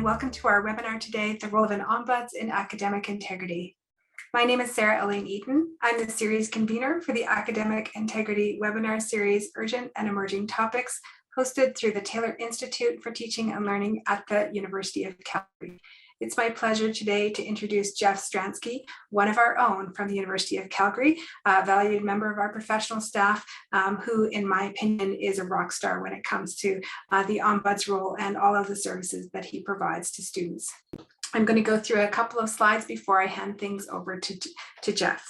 welcome to our webinar today, The Role of an Ombuds in Academic Integrity. My name is Sarah Elaine Eaton. I'm the series convener for the Academic Integrity webinar series, Urgent and Emerging Topics, hosted through the Taylor Institute for Teaching and Learning at the University of Calgary. It's my pleasure today to introduce Jeff Stransky, one of our own from the University of Calgary, a valued member of our professional staff, who, in my opinion, is a rock star when it comes to the Ombuds role and all of the services that he provides to students. I'm going to go through a couple of slides before I hand things over to Jeff.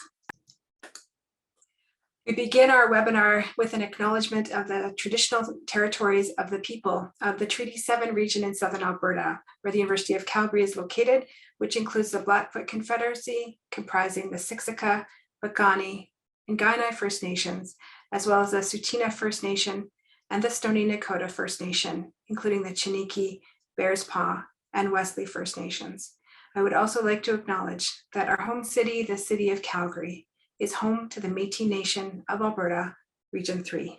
We begin our webinar with an acknowledgement of the traditional territories of the people of the Treaty 7 region in southern Alberta, where the University of Calgary is located, which includes the Blackfoot Confederacy, comprising the Siksika, Piikani, and Kainai First Nations, as well as the Tsuut'ina First Nation and the Stoney Nakoda First Nation, including the Chiniki, Bears Paw, and Wesley First Nations. I would also like to acknowledge that our home city, the city of Calgary, is home to the Métis Nation of Alberta, Region 3.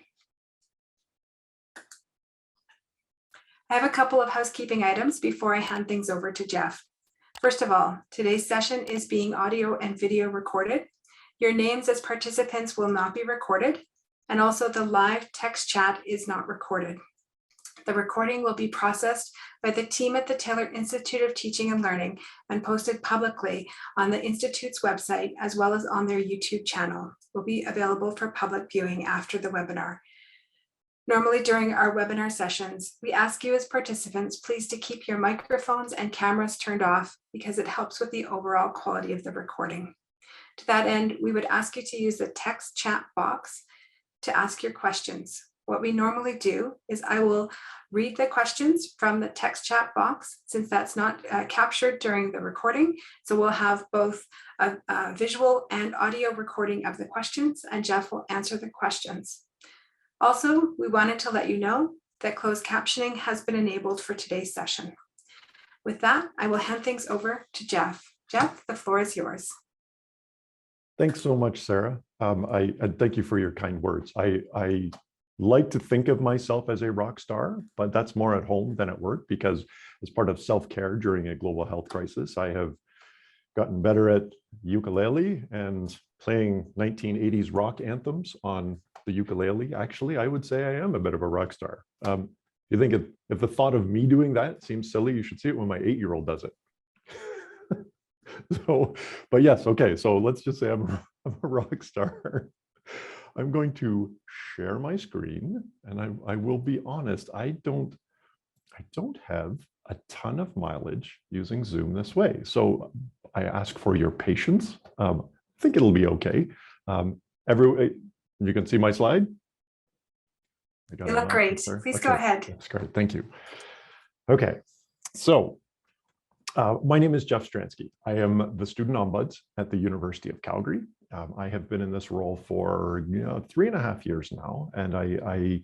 I have a couple of housekeeping items before I hand things over to Jeff. First of all, today's session is being audio and video recorded. Your names as participants will not be recorded, and also the live text chat is not recorded. The recording will be processed by the team at the Taylor Institute of Teaching and Learning and posted publicly on the Institute's website, as well as on their YouTube channel. Will be available for public viewing after the webinar. Normally during our webinar sessions, we ask you as participants, please to keep your microphones and cameras turned off because it helps with the overall quality of the recording. To that end, we would ask you to use the text chat box to ask your questions. What we normally do is I will read the questions from the text chat box, since that's not captured during the recording. So we'll have both a visual and audio recording of the questions, and Jeff will answer the questions. Also, we wanted to let you know that closed captioning has been enabled for today's session. With that, I will hand things over to Jeff. Jeff, the floor is yours. Thanks so much, Sarah. I thank you for your kind words. I like to think of myself as a rock star, but that's more at home than at work, because as part of self-care during a global health crisis, I have gotten better at ukulele and playing 1980s rock anthems on the ukulele. Actually, I would say I am a bit of a rock star. You think if the thought of me doing that seems silly, you should see it when my 8-year-old does it. But yes, okay, so let's just say I'm a rock star. I'm going to share my screen, and I will be honest, I don't have a ton of mileage using Zoom this way. So I ask for your patience. I think it'll be okay. You can see my slide? You look great. Please go ahead. That's great, thank you. Okay, so my name is Jeff Stransky. I am the student ombuds at the University of Calgary. I have been in this role for 3.5 years now, and I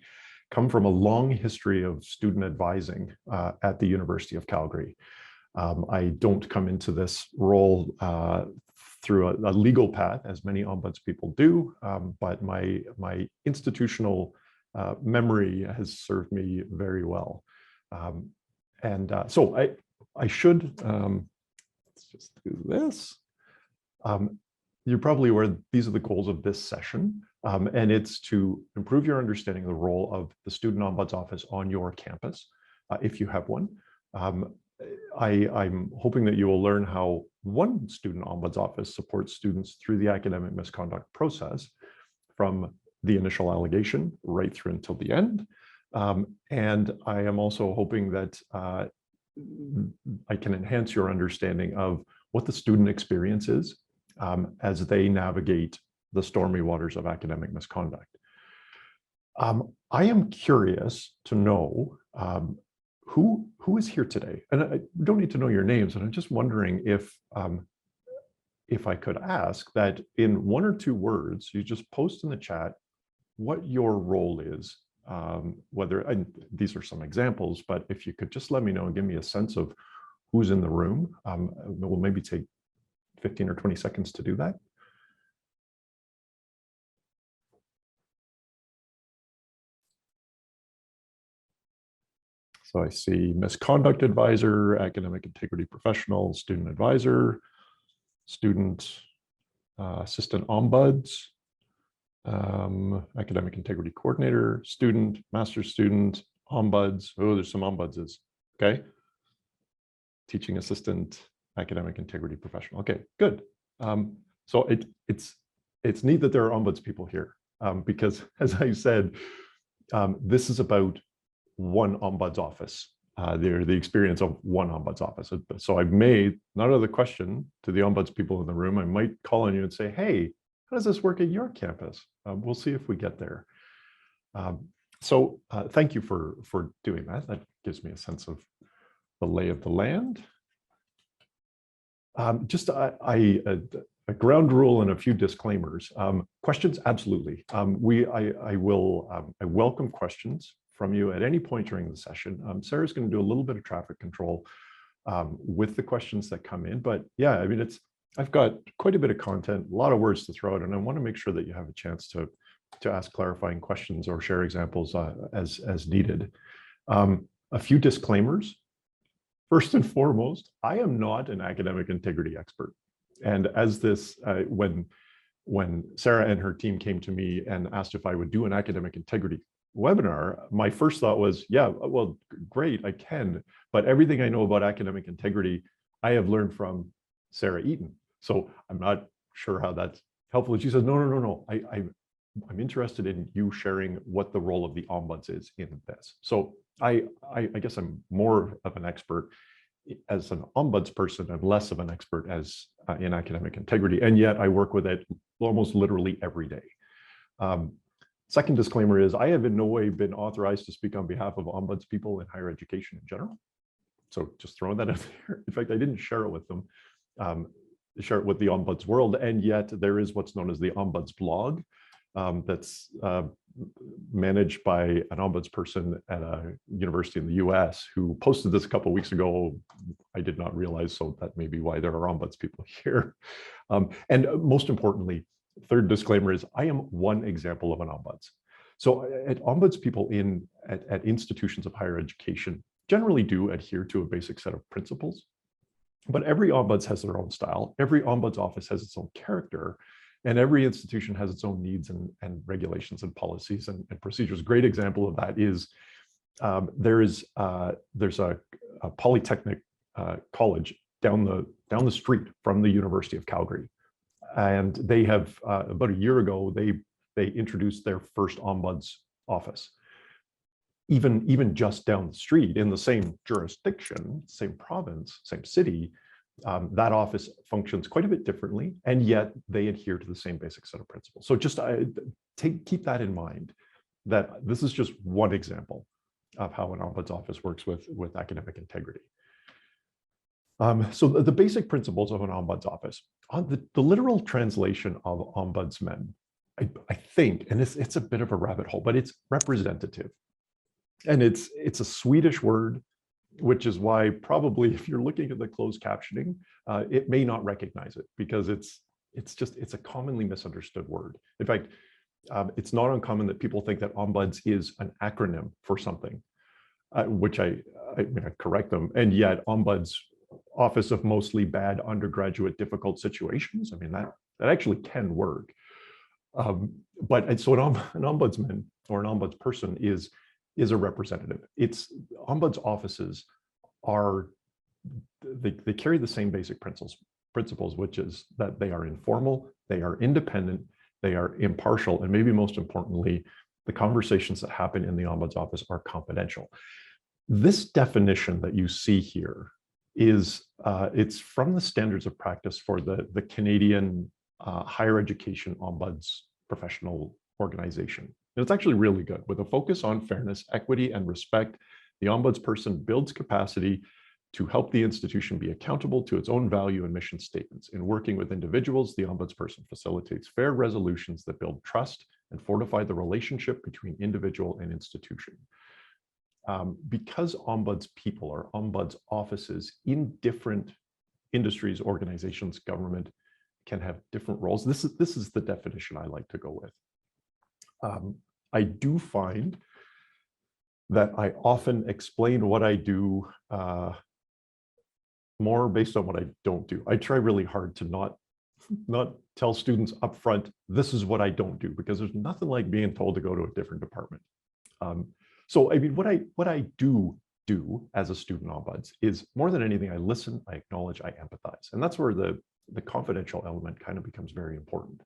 come from a long history of student advising at the University of Calgary. I don't come into this role through a legal path, as many ombuds people do, but my institutional memory has served me very well. So I should, let's just do this. You're probably aware these are the goals of this session, and it's to improve your understanding of the role of the Student Ombuds Office on your campus, if you have one. I'm hoping that you will learn how one Student Ombuds Office supports students through the academic misconduct process, from the initial allegation right through until the end. And I am also hoping that I can enhance your understanding of what the student experience is as they navigate the stormy waters of academic misconduct. I am curious to know who is here today, and I don't need to know your names, and I'm just wondering if I could ask that in 1 or 2 words, you just post in the chat what your role is, and these are some examples, but if you could just let me know and give me a sense of who's in the room. We'll maybe take 15 or 20 seconds to do that. So I see misconduct advisor, academic integrity professional, student advisor, student assistant ombuds, academic integrity coordinator, student, master's student, ombuds. Oh, there's some ombudses. Okay. Teaching assistant, academic integrity professional. Okay, good. So it's neat that there are ombuds people here because, as I said, this is about one ombuds office. The experience of one ombuds office. So I may, not out of the question to the ombuds people in the room, I might call on you and say, hey, how does this work at your campus? We'll see if we get there. So thank you for doing that. That gives me a sense of the lay of the land. Just a ground rule and a few disclaimers. Questions, absolutely. I welcome questions from you at any point during the session. Sarah's going to do a little bit of traffic control with the questions that come in, but yeah, I mean, I've got quite a bit of content, a lot of words to throw out, and I want to make sure that you have a chance to ask clarifying questions or share examples as needed. A few disclaimers. First and foremost, I am not an academic integrity expert. And as this, when Sarah and her team came to me and asked if I would do an academic integrity webinar, my first thought was, yeah, well, great, I can. But everything I know about academic integrity, I have learned from Sarah Eaton. So I'm not sure how that's helpful. And she says, no. I'm interested in you sharing what the role of the ombuds is in this. So I guess I'm more of an expert as an ombuds person and less of an expert as in academic integrity. And yet I work with it almost literally every day. Second disclaimer is I have in no way been authorized to speak on behalf of ombuds people in higher education in general. So just throwing that out there. In fact, I didn't share it with them, share it with the ombuds world. And yet there is what's known as the Ombuds Blog that's managed by an ombuds person at a university in the US who posted this a couple of weeks ago. I did not realize, so that may be why there are ombuds people here. And most importantly, third disclaimer is I am one example of an ombuds. So at ombuds people at institutions of higher education generally do adhere to a basic set of principles, but every ombuds has their own style. Every ombuds office has its own character. And every institution has its own needs and regulations and policies and procedures. Great example of that is there's a polytechnic college down the street from the University of Calgary, and they have about a year ago they introduced their first ombuds office. Even just down the street in the same jurisdiction, same province, same city. That office functions quite a bit differently, and yet they adhere to the same basic set of principles. So just keep that in mind, that this is just one example of how an ombuds office works with academic integrity. So the basic principles of an ombuds office, the literal translation of ombudsman, I think, and it's a bit of a rabbit hole, but it's representative. And it's a Swedish word, which is why probably if you're looking at the closed captioning, it may not recognize it because it's a commonly misunderstood word. In fact, it's not uncommon that people think that ombuds is an acronym for something, which I correct them. And yet ombuds, Office of Mostly Bad Undergraduate Difficult Situations. I mean, that actually can work. But so an ombudsman or an ombuds person is a representative. Ombuds offices they carry the same basic principles, which is that they are informal, they are independent, they are impartial, and maybe most importantly, the conversations that happen in the ombuds office are confidential. This definition that you see here is it's from the standards of practice for the Canadian higher education ombuds professional organization. And it's actually really good. With a focus on fairness, equity, and respect, the ombuds person builds capacity to help the institution be accountable to its own value and mission statements. In working with individuals, the ombuds person facilitates fair resolutions that build trust and fortify the relationship between individual and institution. Because ombuds people or ombuds offices in different industries, organizations, government can have different roles. This is the definition I like to go with. I do find that I often explain what I do more based on what I don't do. I try really hard to not tell students up front, this is what I don't do, because there's nothing like being told to go to a different department. So I mean, what I do as a student ombuds is, more than anything, I listen, I acknowledge, I empathize. And that's where the confidential element kind of becomes very important.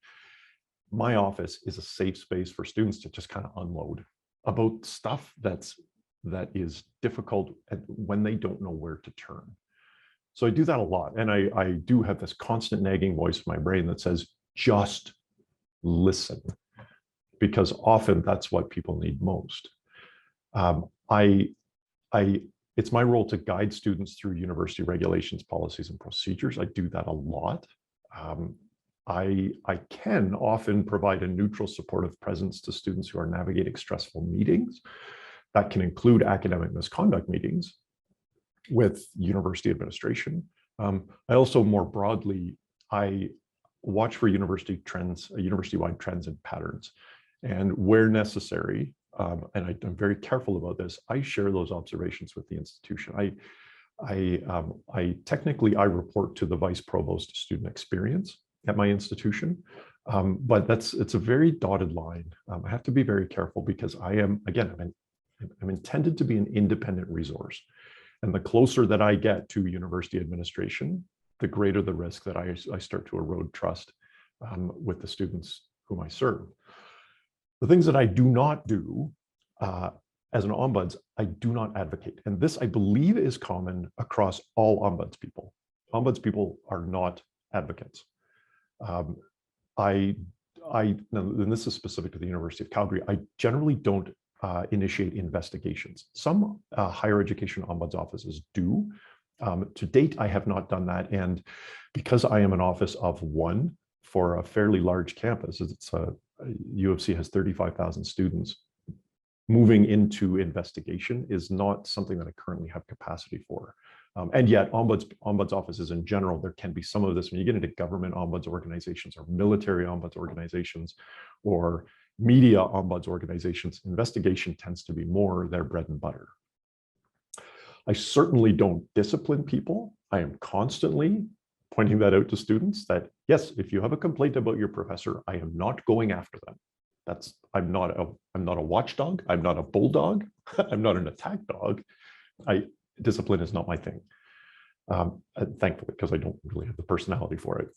My office is a safe space for students to just kind of unload about stuff that is difficult when they don't know where to turn. So I do that a lot. And I do have this constant nagging voice in my brain that says, just listen, because often that's what people need most. It's my role to guide students through university regulations, policies, and procedures. I do that a lot. I can often provide a neutral, supportive presence to students who are navigating stressful meetings. That can include academic misconduct meetings with university administration. I also, more broadly, I watch for university trends, university-wide trends and patterns. And where necessary, and I'm very careful about this, I share those observations with the institution. I technically report to the vice provost of student experience at my institution, but it's a very dotted line. I have to be very careful because I'm intended to be an independent resource. And the closer that I get to university administration, the greater the risk that I start to erode trust with the students whom I serve. The things that I do not do as an ombuds, I do not advocate. And this, I believe, is common across all ombuds people. Ombuds people are not advocates. And this is specific to the University of Calgary, I generally don't initiate investigations. Some higher education ombuds offices do. To date, I have not done that. And because I am an office of one for a fairly large campus, it's U of C has 35,000 students, moving into investigation is not something that I currently have capacity for. And yet ombuds offices in general, there can be some of this when you get into government ombuds organizations or military ombuds organizations or media ombuds organizations. Investigation tends to be more their bread and butter. I certainly don't discipline people. I am constantly pointing that out to students that, yes, if you have a complaint about your professor, I am not going after them. I'm not a watchdog. I'm not a bulldog. I'm not an attack dog. Discipline is not my thing. Thankfully, because I don't really have the personality for it.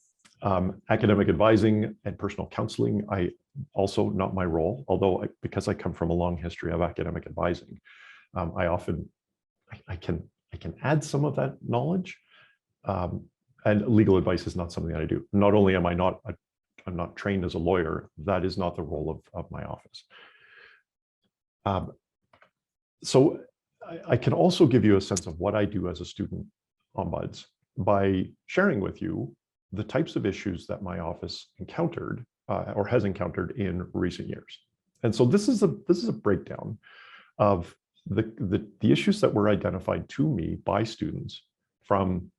Academic advising and personal counseling, also not my role, although because I come from a long history of academic advising, I can add some of that knowledge. And legal advice is not something that I do. Not only am I'm not trained as a lawyer, that is not the role of my office. So I can also give you a sense of what I do as a student ombuds by sharing with you the types of issues that my office encountered or has encountered in recent years. And so this is a breakdown of the issues that were identified to me by students from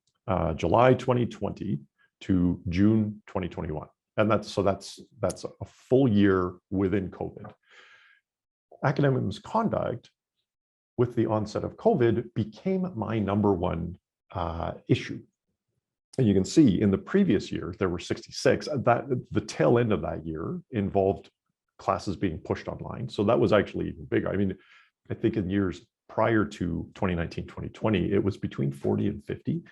July 2020 to June 2021. And that's a full year within COVID. Academic misconduct with the onset of COVID became my number one issue. And you can see in the previous year, there were 66. The tail end of that year involved classes being pushed online. So that was actually even bigger. I mean, I think in years prior to 2019, 2020, it was between 40 and 50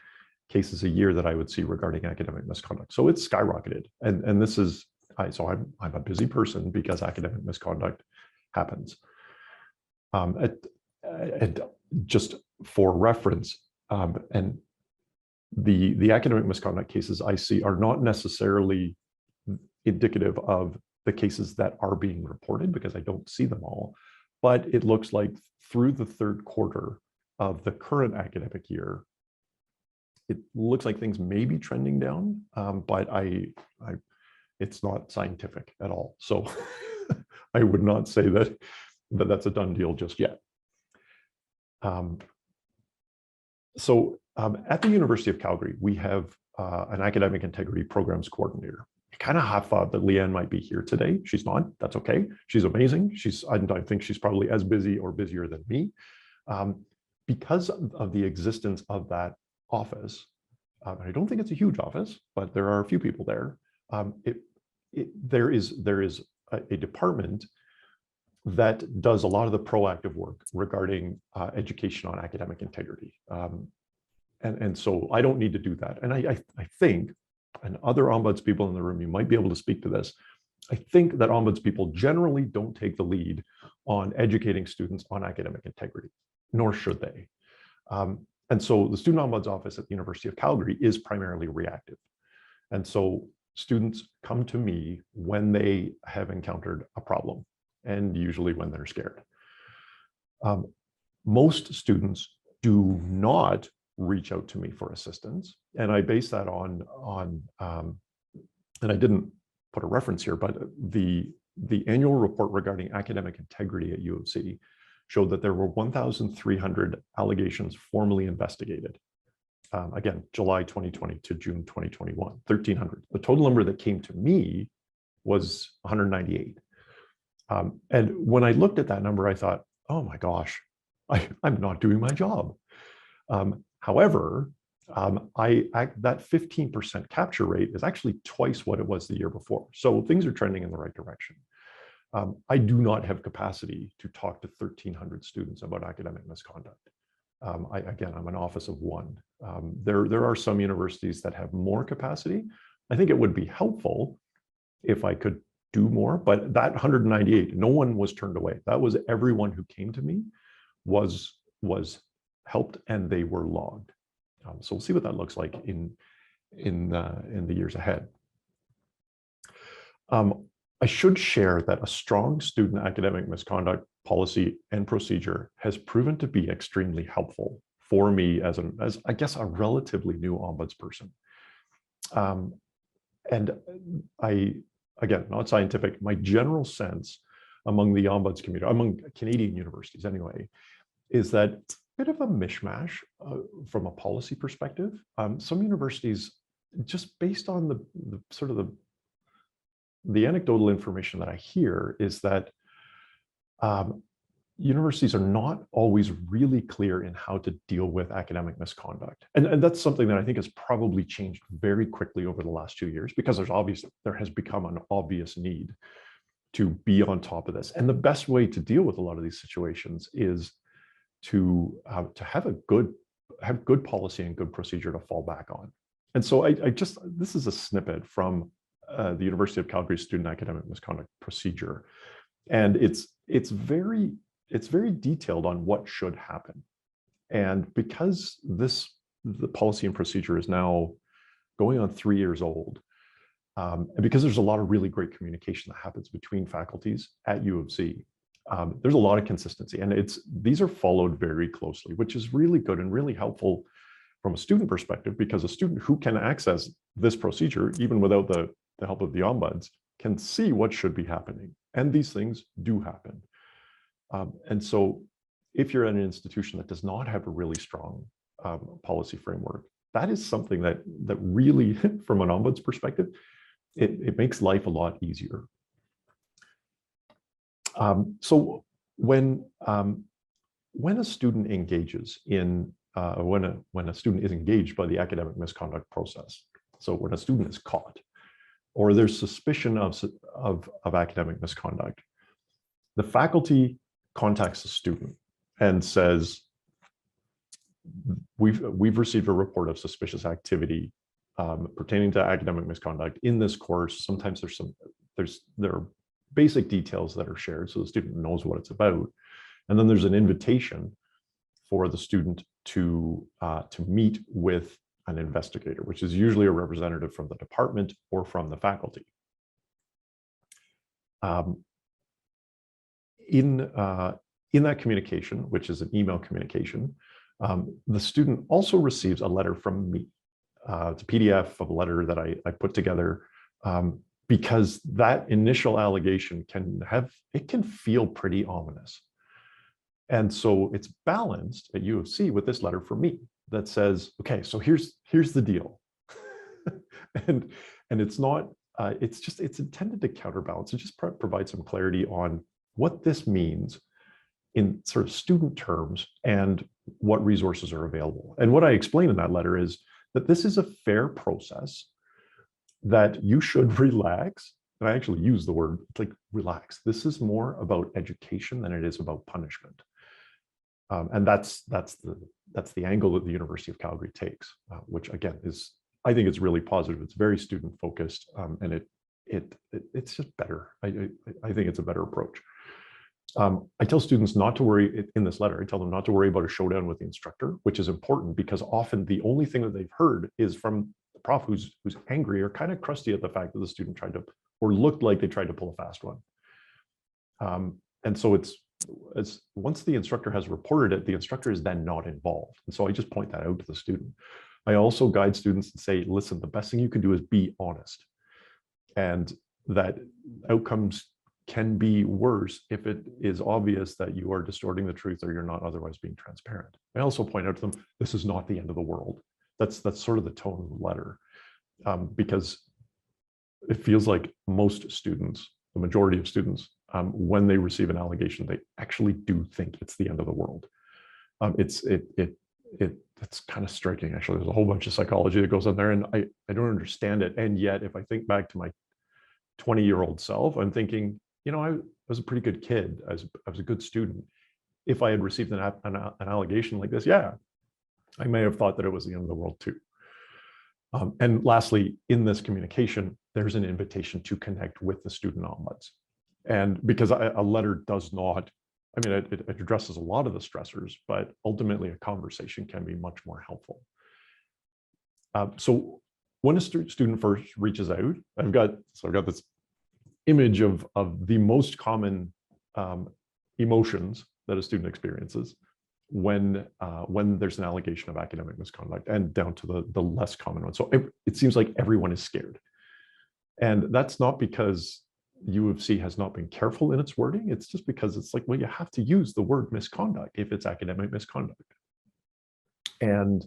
cases a year that I would see regarding academic misconduct. So it's skyrocketed. And this is, so I'm a busy person because academic misconduct happens. And just for reference, and the academic misconduct cases I see are not necessarily indicative of the cases that are being reported because I don't see them all, but it looks like through the third quarter of the current academic year, it looks like things may be trending down, but it's not scientific at all. So I would not say that that's a done deal just yet. At the University of Calgary, we have an academic integrity programs coordinator. I kind of half thought that Leanne might be here today. She's not. That's okay. She's amazing. I think she's probably as busy or busier than me. Because of the existence of that office, I don't think it's a huge office, but there are a few people there. There is a department that does a lot of the proactive work regarding education on academic integrity. And so I don't need to do that. And I think, and other ombuds people in the room, you might be able to speak to this, I think that ombuds people generally don't take the lead on educating students on academic integrity, nor should they. And so the Student Ombuds Office at the University of Calgary is primarily reactive. And so students come to me when they have encountered a problem, and usually when they're scared. Most students do not reach out to me for assistance. And I base that on and I didn't put a reference here, but the annual report regarding academic integrity at U of C showed that there were 1,300 allegations formally investigated. Again, July 2020 to June 2021, 1,300. The total number that came to me was 198. And when I looked at that number, I thought, oh my gosh, I'm not doing my job. However, that 15% capture rate is actually twice what it was the year before. So things are trending in the right direction. I do not have capacity to talk to 1,300 students about academic misconduct. Again, I'm an office of one. There are some universities that have more capacity. I think it would be helpful if I could do more, but that 198, no one was turned away. That was everyone who came to me was helped, and they were logged. So we'll see what that looks like in the years ahead. I should share that a strong student academic misconduct policy and procedure has proven to be extremely helpful for me as I guess a relatively new ombuds person. And again, not scientific, my general sense among the ombuds community, among Canadian universities anyway, is that it's a bit of a mishmash from a policy perspective. Some universities, just based on the sort of the anecdotal information that I hear, is that universities are not always really clear in how to deal with academic misconduct. And that's something that I think has probably changed very quickly over the last 2 years, because there has become an obvious need to be on top of this. And the best way to deal with a lot of these situations is to have good policy and good procedure to fall back on. And so this is a snippet from the University of Calgary Student Academic Misconduct Procedure. And it's very detailed on what should happen. And because the policy and procedure is now going on 3 years old, and because there's a lot of really great communication that happens between faculties at U of C, there's a lot of consistency, and these are followed very closely, which is really good and really helpful from a student perspective, because a student who can access this procedure, even without the help of the ombuds, can see what should be happening. And these things do happen. And so if you're at an institution that does not have a really strong policy framework, that is something that really, from an ombuds perspective, it makes life a lot easier. So when a student engages in, when a student is engaged by the academic misconduct process, so when a student is caught, or there's suspicion of academic misconduct, the faculty contacts the student and says, we've received a report of suspicious activity pertaining to academic misconduct in this course. Sometimes there are basic details that are shared so the student knows what it's about. And then there's an invitation for the student to meet with an investigator, which is usually a representative from the department or from the faculty. In that communication, which is an email communication, the student also receives a letter from me. It's a PDF of a letter that I put together, because that initial allegation can feel pretty ominous. And so it's balanced at U of C with this letter from me that says, okay, so here's the deal. and it's not it's intended to counterbalance and just provide some clarity on what this means in sort of student terms and what resources are available. And what I explain in that letter is that this is a fair process, that you should relax. And I actually use the word like relax. This is more about education than it is about punishment. And that's the angle that the University of Calgary takes, which again is, I think it's really positive. It's very student focused, and it's just better. I think it's a better approach. I tell students not to worry in this letter. I tell them not to worry about a showdown with the instructor, which is important because often the only thing that they've heard is from the prof who's angry or kind of crusty at the fact that the student tried to, or looked like they tried to pull a fast one. And so it's once the instructor has reported it, the instructor is then not involved. And so I just point that out to the student. I also guide students and say, listen, the best thing you can do is be honest, and that outcomes can be worse if it is obvious that you are distorting the truth or you're not otherwise being transparent. I also point out to them, this is not the end of the world. That's sort of the tone of the letter, because it feels like most students, the majority of students, when they receive an allegation, they actually do think it's the end of the world. It's kind of striking, actually. There's a whole bunch of psychology that goes on there, and I don't understand it. And yet, if I think back to my 20-year-old self, I'm thinking, you know, I was a pretty good kid. I was a good student. If I had received an allegation like this, yeah, I may have thought that it was the end of the world too. And lastly, in this communication, there's an invitation to connect with the student ombuds. And because a letter does not, I mean, it addresses a lot of the stressors, but ultimately a conversation can be much more helpful. So when a student first reaches out, I've got this image of the most common emotions that a student experiences when there's an allegation of academic misconduct, and down to the less common one. So it seems like everyone is scared. And that's not because U of C has not been careful in its wording. It's just because it's like, well, you have to use the word misconduct if it's academic misconduct. And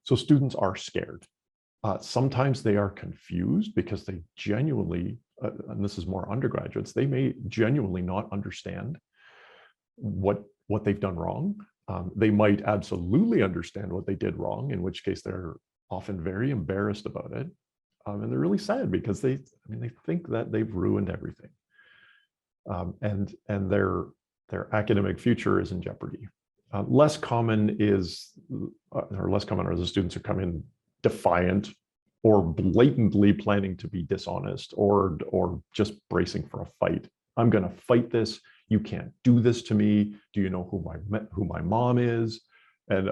so students are scared. Sometimes they are confused because they genuinely, and this is more undergraduates, they may genuinely not understand what they've done wrong. They might absolutely understand what they did wrong, in which case they're often very embarrassed about it. And they're really sad because they think that they've ruined everything. And their academic future is in jeopardy. Less common are the students who come in defiant or blatantly planning to be dishonest, or just bracing for a fight. I'm going to fight this. You can't do this to me. Do you know who my mom is? And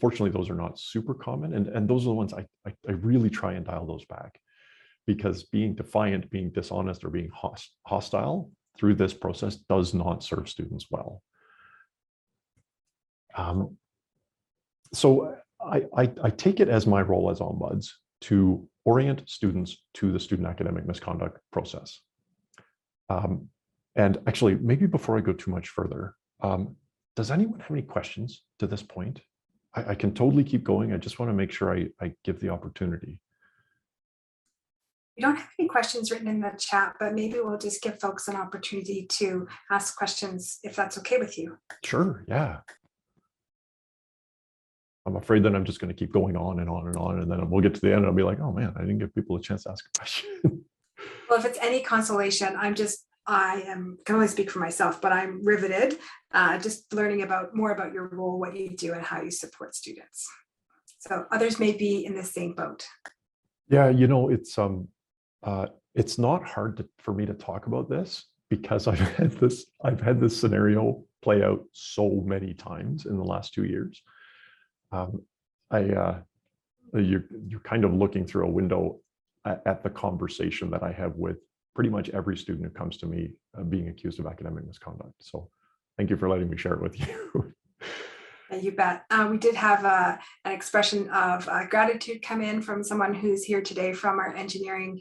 fortunately, those are not super common. And those are the ones I really try and dial those back, because being defiant, being dishonest, or being hostile through this process does not serve students well. So I take it as my role as ombuds to orient students to the student academic misconduct process. And actually, maybe before I go too much further, does anyone have any questions to this point? I can totally keep going. I just want to make sure I give the opportunity. We don't have any questions written in the chat, but maybe we'll just give folks an opportunity to ask questions if that's okay with you. Sure, yeah. I'm afraid that I'm just going to keep going on and on and on, and then we'll get to the end and I'll be like, oh man, I didn't give people a chance to ask a question. Well, if it's any consolation, can only speak for myself, but I'm riveted, just learning more about your role, what you do, and how you support students. So others may be in the same boat. Yeah, you know, it's not hard for me to talk about this, because I've had this scenario play out so many times in the last 2 years. You're kind of looking through a window at the conversation that I have with pretty much every student who comes to me being accused of academic misconduct. So thank you for letting me share it with you. You bet. We did have an expression of gratitude come in from someone who's here today from our engineering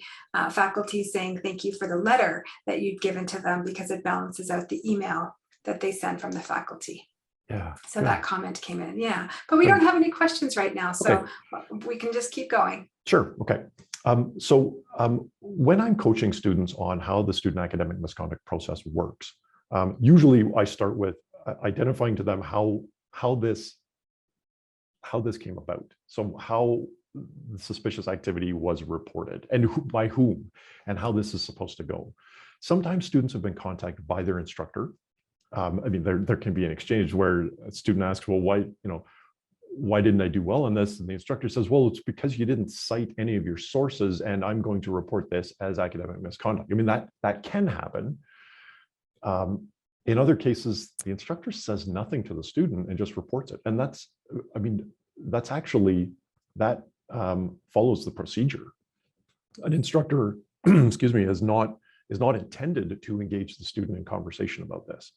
faculty, saying thank you for the letter that you've given to them, because it balances out the email that they send from the faculty. Yeah. So that comment came in. Yeah, but we don't have any questions right now, so we can just keep going. Sure. Okay. When I'm coaching students on how the student academic misconduct process works, usually I start with identifying to them how this came about. So how suspicious activity was reported and by whom and how this is supposed to go. Sometimes students have been contacted by their instructor. I mean, there can be an exchange where a student asks, well, why didn't I do well on this? And the instructor says, well, it's because you didn't cite any of your sources and I'm going to report this as academic misconduct. I mean, that can happen. In other cases, the instructor says nothing to the student and just reports it. And that follows the procedure. An instructor, excuse me, is not intended to engage the student in conversation about this.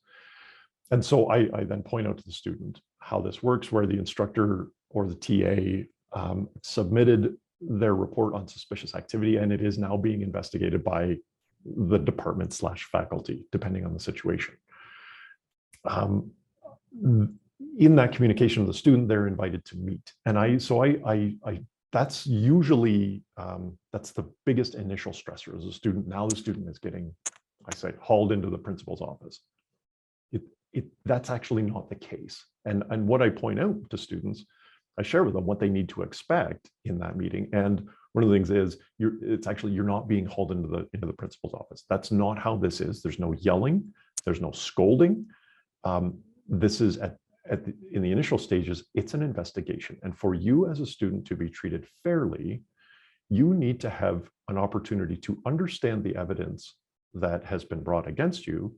And so I then point out to the student how this works, where the instructor or the TA submitted their report on suspicious activity, and it is now being investigated by the department/faculty, depending on the situation. In that communication with the student, they're invited to meet. And that's usually, that's the biggest initial stressor as a student. Now the student is getting, hauled into the principal's office. That's actually not the case. And what I point out to students, I share with them what they need to expect in that meeting. And one of the things is you're not being hauled into the principal's office. That's not how this is. There's no yelling. There's no scolding. This is in the initial stages, it's an investigation. And for you as a student to be treated fairly, you need to have an opportunity to understand the evidence that has been brought against you.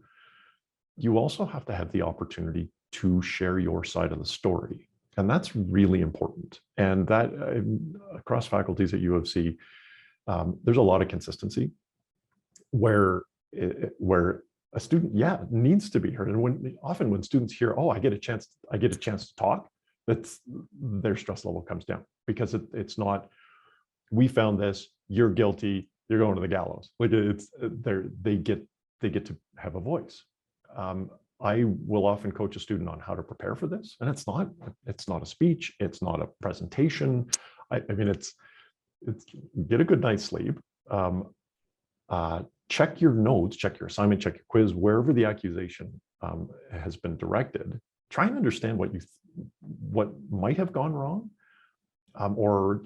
You also have to have the opportunity to share your side of the story. And that's really important. And that across faculties at U of C, there's a lot of consistency where a student, needs to be heard. And often when students hear, oh, I get a chance to talk, their stress level comes down, because it's not, we found this, you're guilty, you're going to the gallows. Like they get to have a voice. I will often coach a student on how to prepare for this, and it's not a speech, it's not a presentation. I mean, it's get a good night's sleep. Check your notes, check your assignment, check your quiz, wherever the accusation has been directed. Try and understand what might have gone wrong, or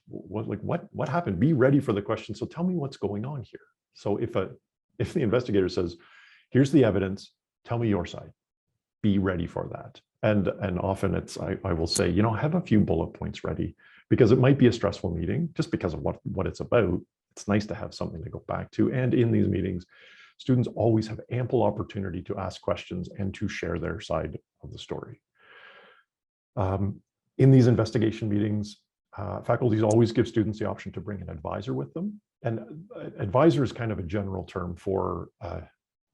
what happened. Be ready for the question. So tell me what's going on here. So if the investigator says, here's the evidence, tell me your side, be ready for that. And often I will say, have a few bullet points ready, because it might be a stressful meeting just because of what it's about. It's nice to have something to go back to. And in these meetings, students always have ample opportunity to ask questions and to share their side of the story. In these investigation meetings, faculties always give students the option to bring an advisor with them. And advisor is kind of a general term for, I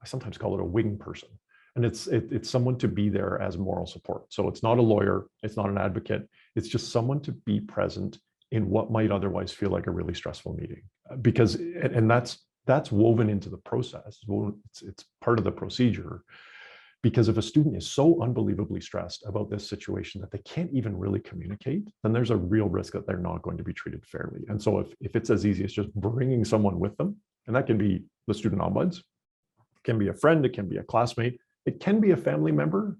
sometimes call it a wing person. And it's someone to be there as moral support. So it's not a lawyer, it's not an advocate, it's just someone to be present in what might otherwise feel like a really stressful meeting. Because, and that's woven into the process. It's part of the procedure. Because if a student is so unbelievably stressed about this situation that they can't even really communicate, then there's a real risk that they're not going to be treated fairly. And so if it's as easy as just bringing someone with them, and that can be the student ombuds, it can be a friend, it can be a classmate, it can be a family member.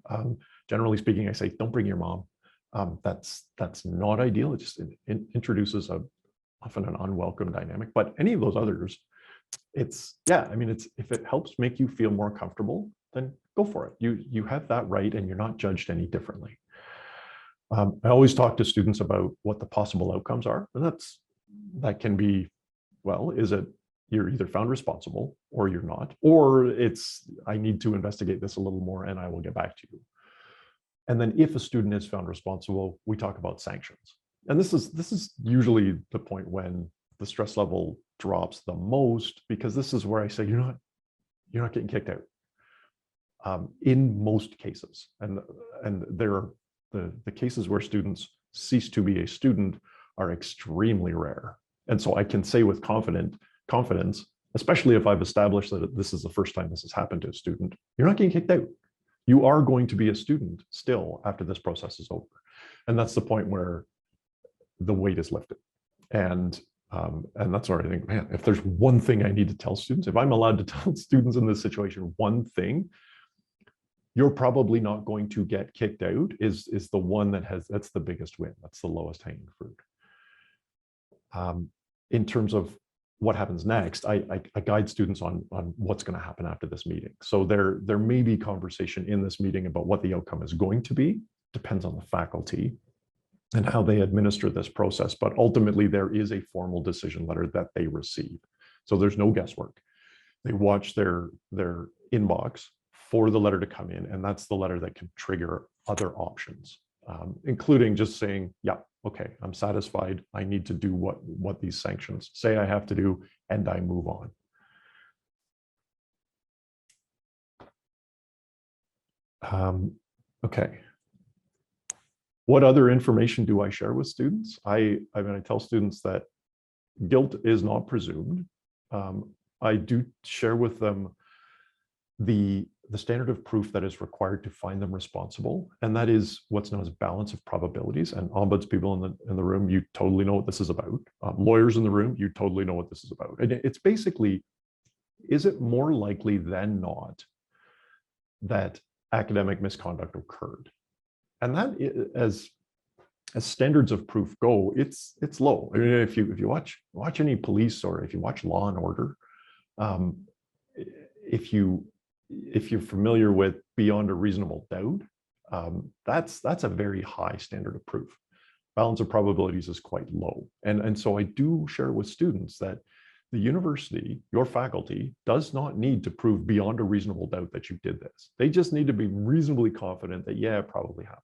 Generally speaking, I say, don't bring your mom. That's not ideal. It just introduces often an unwelcome dynamic. But any of those others, if it helps make you feel more comfortable, then go for it. You have that right, and you're not judged any differently. I always talk to students about what the possible outcomes are, and that can be, well, is it you're either found responsible or you're not, or it's I need to investigate this a little more and I will get back to you. And then if a student is found responsible, we talk about sanctions. And this is usually the point when the stress level drops the most, because this is where I say you're not getting kicked out. In most cases, and there are the cases where students cease to be a student are extremely rare. And so I can say with confidence, especially if I've established that this is the first time this has happened to a student, you're not getting kicked out. You are going to be a student still after this process is over. And that's the point where the weight is lifted. And And that's where I think, man, if there's one thing I need to tell students, if I'm allowed to tell students in this situation one thing, you're probably not going to get kicked out is the one that's the biggest win. That's the lowest hanging fruit. In terms of what happens next, I guide students on what's going to happen after this meeting. So there may be conversation in this meeting about what the outcome is going to be, depends on the faculty and how they administer this process. But ultimately, there is a formal decision letter that they receive. So there's no guesswork. They watch their inbox for the letter to come in, and that's the letter that can trigger other options, including just saying, yeah, okay, I'm satisfied. I need to do what these sanctions say I have to do, and I move on. Okay. What other information do I share with students? I tell students that guilt is not presumed. I do share with them the standard of proof that is required to find them responsible, and that is what's known as balance of probabilities. And ombuds people in the room, you totally know what this is about. Lawyers in the room, you totally know what this is about. And it's basically, is it more likely than not that academic misconduct occurred? And that, as standards of proof go, it's low. I mean, if you watch any police, or if you watch Law and Order, if you're familiar with beyond a reasonable doubt, that's a very high standard of proof. Balance of probabilities is quite low. And so I do share with students that the university, your faculty, does not need to prove beyond a reasonable doubt that you did this. They just need to be reasonably confident that, yeah, it probably happened.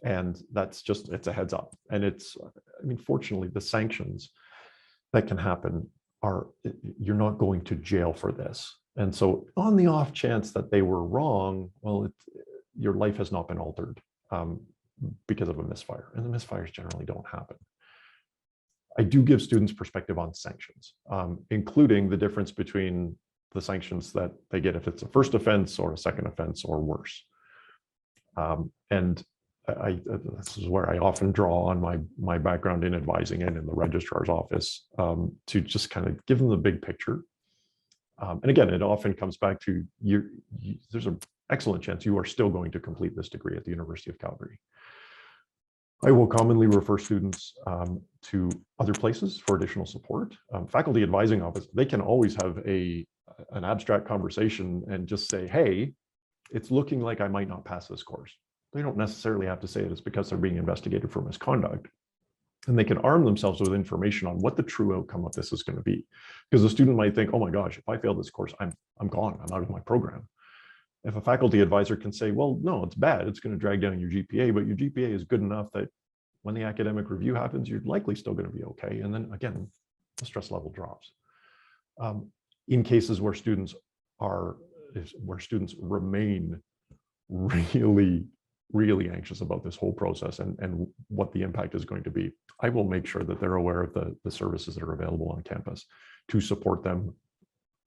And that's just, it's a heads up. And it's, I mean, fortunately, the sanctions that can happen are, you're not going to jail for this. And so on the off chance that they were wrong, well, your life has not been altered because of a misfire. And the misfires generally don't happen. I do give students perspective on sanctions, including the difference between the sanctions that they get if it's a first offense or a second offense or worse. And this is where I often draw on my background in advising and in the registrar's office to just kind of give them the big picture. And again, it often comes back to there's an excellent chance you are still going to complete this degree at the University of Calgary. I will commonly refer students to other places for additional support. Faculty advising office, they can always have an abstract conversation and just say, hey, it's looking like I might not pass this course. They don't necessarily have to say it's because they're being investigated for misconduct. And they can arm themselves with information on what the true outcome of this is going to be. Because the student might think, oh my gosh, if I fail this course, I'm gone, I'm out of my program. If a faculty advisor can say, well, no, it's bad, it's going to drag down your GPA, but your GPA is good enough that when the academic review happens, you're likely still going to be okay. And then again, the stress level drops. In cases where students remain really anxious about this whole process and what the impact is going to be, I will make sure that they're aware of the services that are available on campus to support them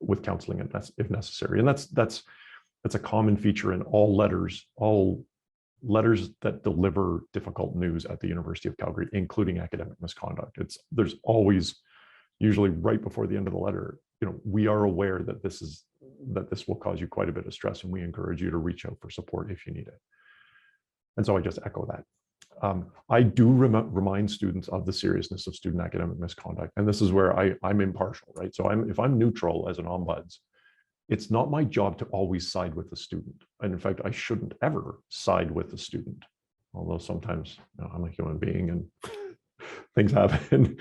with counseling if necessary. And that's a common feature in all letters that deliver difficult news at the University of Calgary, including academic misconduct. There's always, usually right before the end of the letter, we are aware that this will cause you quite a bit of stress, and we encourage you to reach out for support if you need it. And so I just echo that. I do remind students of the seriousness of student academic misconduct. And this is where I'm impartial, right? So if I'm neutral as an ombuds, it's not my job to always side with the student. And in fact, I shouldn't ever side with the student. Although sometimes I'm a human being and things happen.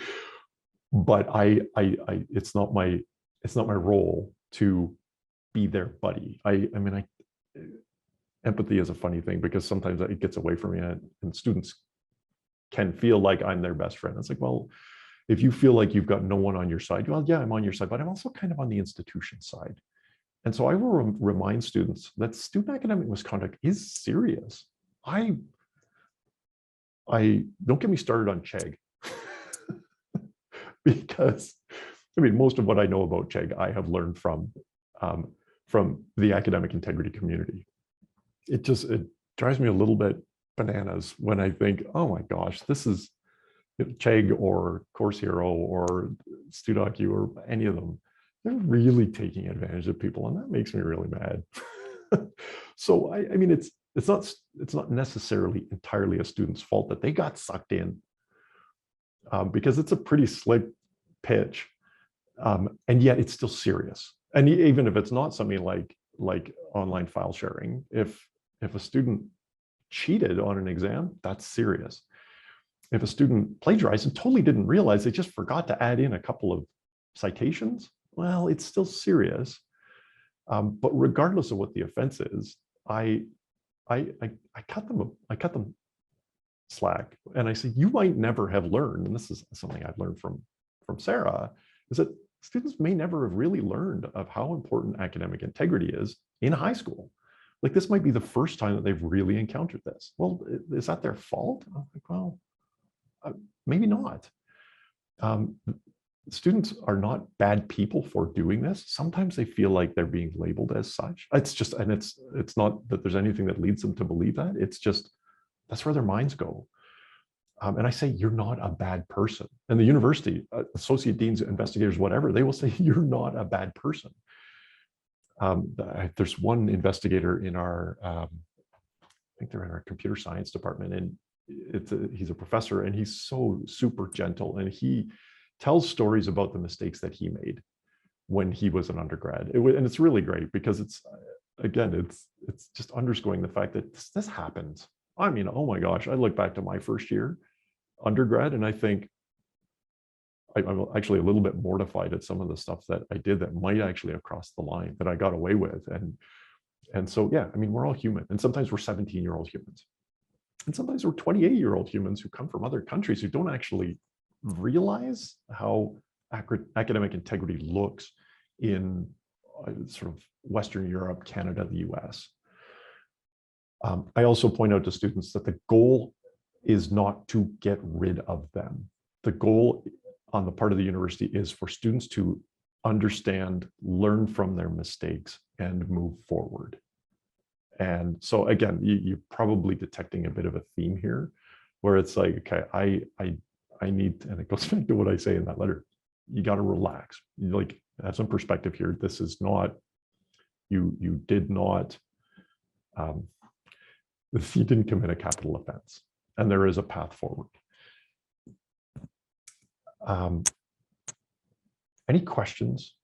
But it's not my role to be their buddy. Empathy is a funny thing because sometimes it gets away from me, and students can feel like I'm their best friend. It's like, well, if you feel like you've got no one on your side, well, yeah, I'm on your side, but I'm also kind of on the institution side. And so I will remind students that student academic misconduct is serious. I don't get me started on CHEG because most of what I know about CHEG I have learned from the academic integrity community. It drives me a little bit bananas when I think, oh my gosh, this is Chegg or Course Hero or StuDocu or any of them, they're really taking advantage of people, and that makes me really mad. So I mean, it's not necessarily entirely a student's fault that they got sucked in, because it's a pretty slick pitch, and yet it's still serious. And even if it's not something like online file sharing, if a student cheated on an exam, that's serious. If a student plagiarized and totally didn't realize, they just forgot to add in a couple of citations, well, it's still serious. But regardless of what the offense is, I cut them slack, and I say, you might never have learned, and this is something I've learned from Sarah, is that students may never have really learned of how important academic integrity is in high school. Like, this might be the first time that they've really encountered this. Well, is that their fault? I'm like, well, maybe not. Students are not bad people for doing this. Sometimes they feel like they're being labeled as such. It's just, and it's not that there's anything that leads them to believe that. It's just, that's where their minds go. And I say, you're not a bad person. And the university, associate deans, investigators, whatever, they will say, you're not a bad person. There's one investigator in our, I think they're in our computer science department, and he's a professor, and he's so super gentle, and he tells stories about the mistakes that he made when he was an undergrad. And it's really great, because it's, again, it's just underscoring the fact that this happens. I mean, oh my gosh, I look back to my first year undergrad, and I think I'm actually a little bit mortified at some of the stuff that I did that might actually have crossed the line, that I got away with. And so, yeah, I mean, we're all human, and sometimes we're 17-year-old humans. And sometimes we're 28-year-old humans who come from other countries who don't actually realize how academic integrity looks in sort of Western Europe, Canada, the US. I also point out to students that the goal is not to get rid of them. The goal on the part of the university is for students to understand, learn from their mistakes, and move forward. And so, again, you're probably detecting a bit of a theme here, where it's like, okay, I need, and it goes back to what I say in that letter, you got to relax. You like have some perspective here. This is not, you did not, you didn't commit a capital offense, and there is a path forward. Any questions?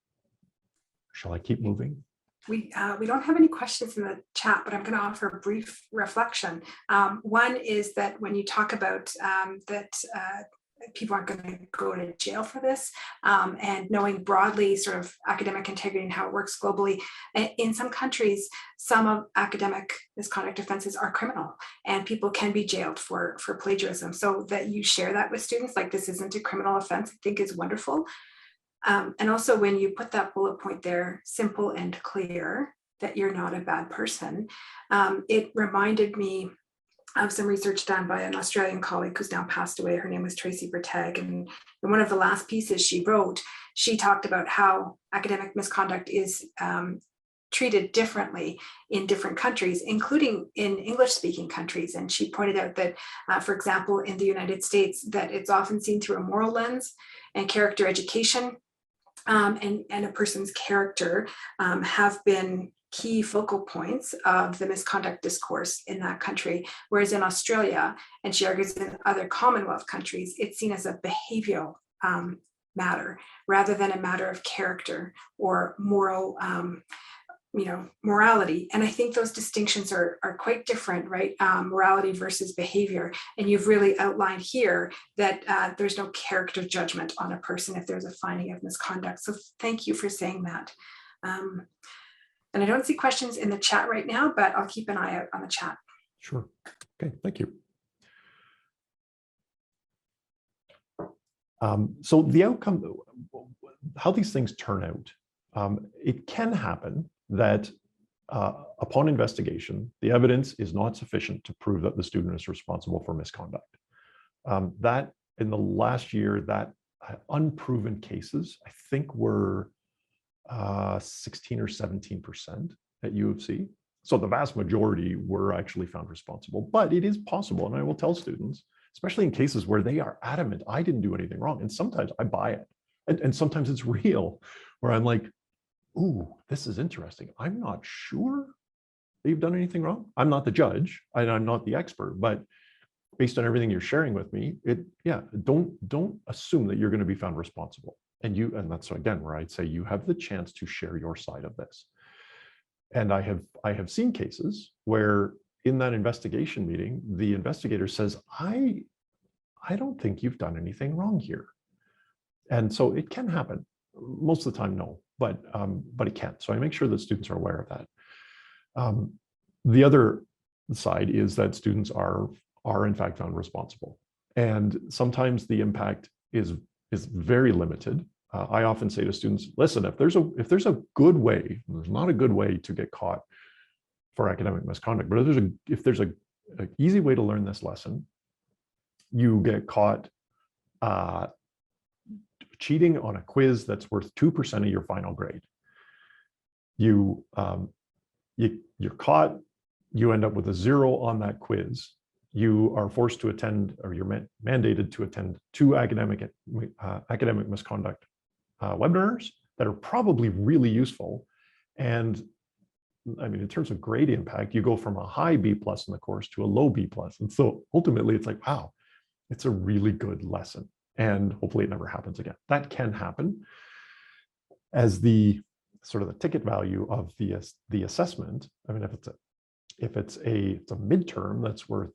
Shall I keep moving? We don't have any questions in the chat, but I'm going to offer a brief reflection. One is that when you talk about that people aren't going to go to jail for this, and knowing broadly sort of academic integrity and how it works globally, in some countries, some of academic misconduct offenses are criminal, and people can be jailed for plagiarism. So that you share that with students, like this isn't a criminal offense, I think is wonderful. And also when you put that bullet point there, simple and clear, that you're not a bad person, it reminded me of some research done by an Australian colleague who's now passed away. Her name was Tracy Bertag. And in one of the last pieces she wrote, she talked about how academic misconduct is treated differently in different countries, including in English-speaking countries. And she pointed out that, for example, in the United States, that it's often seen through a moral lens, and character education and a person's character have been key focal points of the misconduct discourse in that country. Whereas in Australia, and she argues in other Commonwealth countries, it's seen as a behavioral matter rather than a matter of character or moral, morality. And I think those distinctions are quite different, right? Morality versus behavior. And you've really outlined here that there's no character judgment on a person if there's a finding of misconduct. So thank you for saying that. And I don't see questions in the chat right now, but I'll keep an eye out on the chat. Sure. Okay, thank you. So the outcome, how these things turn out, it can happen that upon investigation, the evidence is not sufficient to prove that the student is responsible for misconduct. That in the last year, that unproven cases, I think were 16 or 17% at U of C. So the vast majority were actually found responsible, but it is possible, and I will tell students, especially in cases where they are adamant, I didn't do anything wrong. And sometimes I buy it. And sometimes it's real, where I'm like, ooh, this is interesting. I'm not sure that you've done anything wrong. I'm not the judge, and I'm not the expert, but based on everything you're sharing with me, don't assume that you're going to be found responsible. And that's again where I'd say you have the chance to share your side of this. And I have seen cases where in that investigation meeting, the investigator says, I don't think you've done anything wrong here. And so it can happen. Most of the time, no, but it can. So I make sure that students are aware of that. The other side is that students are in fact found responsible. And sometimes the impact is very limited. I often say to students, listen, if there's a good way, there's not a good way to get caught for academic misconduct, but if there's an easy way to learn this lesson, you get caught cheating on a quiz that's worth 2% of your final grade. You're caught, you end up with a 0 on that quiz. You are forced to attend, or you're mandated to attend 2 academic misconduct webinars that are probably really useful. And I mean, in terms of grade impact, you go from a high B+ in the course to a low B+. And so ultimately it's like, wow, it's a really good lesson. And hopefully it never happens again. That can happen. As the sort of the ticket value of the assessment, I mean, if it's a midterm that's worth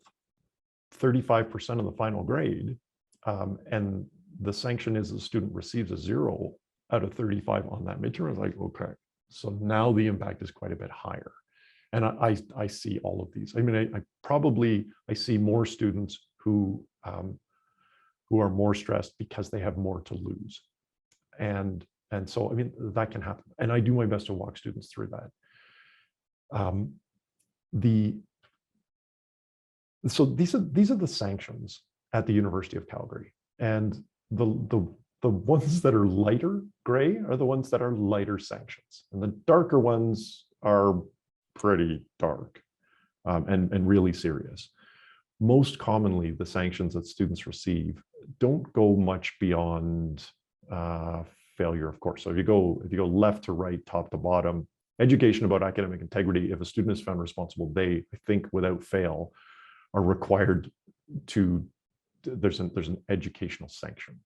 35% of the final grade, and the sanction is the student receives a 0 out of 35 on that midterm, it's like, okay, so now the impact is quite a bit higher. And I see all of these. I mean, I see more students who are more stressed because they have more to lose. And so, I mean, that can happen. And I do my best to walk students through that. So these are the sanctions at the University of Calgary. And the ones that are lighter gray are the ones that are lighter sanctions. And the darker ones are pretty dark and really serious. Most commonly, the sanctions that students receive don't go much beyond failure of course. So if you go left to right, top to bottom, education about academic integrity, if a student is found responsible, they, I think without fail, are required to, there's an educational sanction.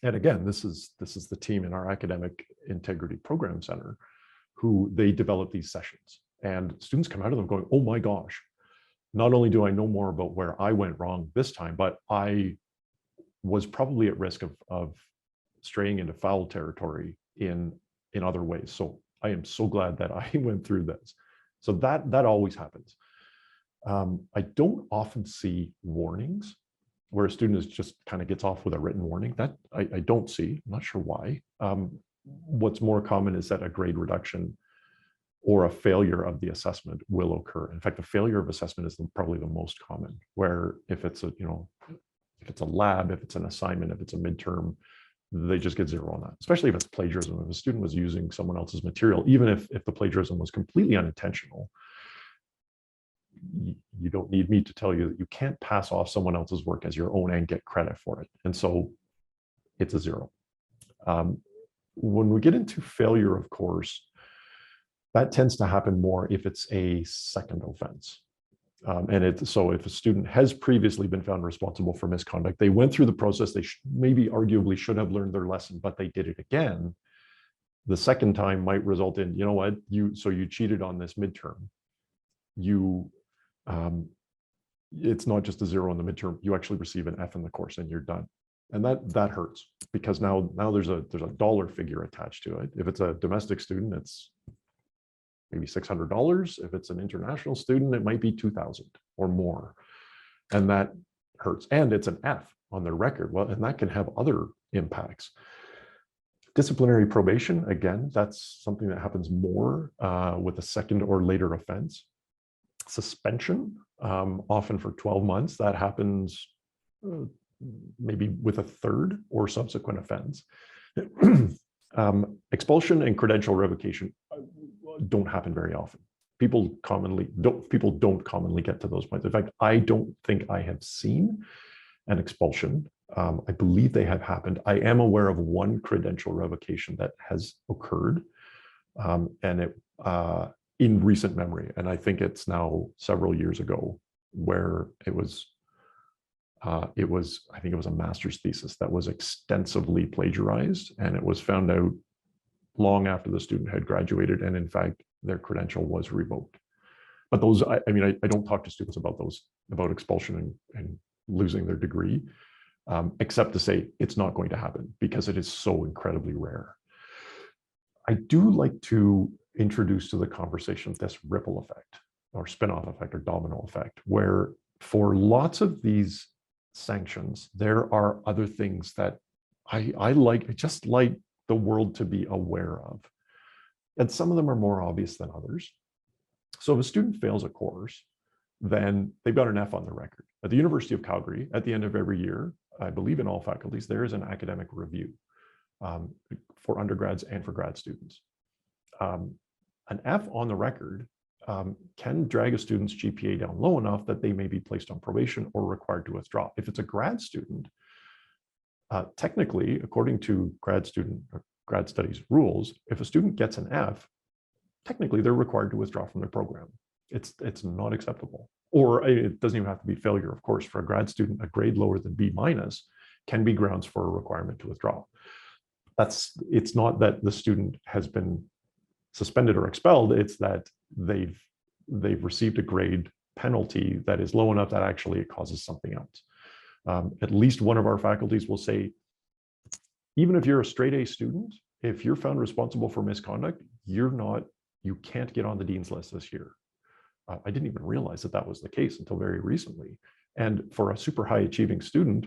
And again, this is the team in our Academic Integrity Program Center who they develop these sessions. And students come out of them going, oh my gosh, not only do I know more about where I went wrong this time, but I was probably at risk of straying into foul territory in other ways. So I am so glad that I went through this. So that always happens. I don't often see warnings where a student just kind of gets off with a written warning. That I don't see. I'm not sure why. What's more common is that a grade reduction or a failure of the assessment will occur. In fact, the failure of assessment is probably the most common, where if it's a lab, if it's an assignment, if it's a midterm, they just get 0 on that, especially if it's plagiarism. If a student was using someone else's material, even if the plagiarism was completely unintentional, you don't need me to tell you that you can't pass off someone else's work as your own and get credit for it. And so it's a 0. When we get into failure of course, that tends to happen more if it's a second offense. So if a student has previously been found responsible for misconduct, they went through the process, they maybe arguably should have learned their lesson, but they did it again. The second time might result in, you know what, you cheated on this midterm. It's not just a 0 in the midterm, you actually receive an F in the course and you're done. And that hurts because now there's a dollar figure attached to it. If it's a domestic student, it's maybe $600. If it's an international student, it might be $2,000 or more. And that hurts. And it's an F on their record. Well, and that can have other impacts. Disciplinary probation, again, that's something that happens more with a second or later offense. Suspension, often for 12 months, that happens maybe with a third or subsequent offense. Expulsion and credential revocation don't happen very often. People don't commonly get to those points. In fact, I don't think I have seen an expulsion. I believe they have happened. I am aware of one credential revocation that has occurred, and it in recent memory, and I think it's now several years ago, where it was I think it was a master's thesis that was extensively plagiarized, and it was found out long after the student had graduated, and in fact, their credential was revoked. But those, I don't talk to students about those, about expulsion and losing their degree, except to say it's not going to happen because it is so incredibly rare. I do like to introduce to the conversation this ripple effect or spin-off effect or domino effect, where for lots of these sanctions, there are other things that I just like the world to be aware of. And some of them are more obvious than others. So if a student fails a course, then they've got an F on the record. At the University of Calgary, at the end of every year, I believe in all faculties, there is an academic review for undergrads and for grad students. An F on the record can drag a student's GPA down low enough that they may be placed on probation or required to withdraw. If it's a grad student, technically, according to grad studies rules, if a student gets an F, technically they're required to withdraw from their program. It's not acceptable. Or it doesn't even have to be failure, of course. For a grad student, a grade lower than B- can be grounds for a requirement to withdraw. It's not that the student has been suspended or expelled, it's that they've received a grade penalty that is low enough that actually it causes something else. At least one of our faculties will say, even if you're a straight A student, if you're found responsible for misconduct, you can't get on the dean's list this year. I didn't even realize that was the case until very recently. And for a super high achieving student,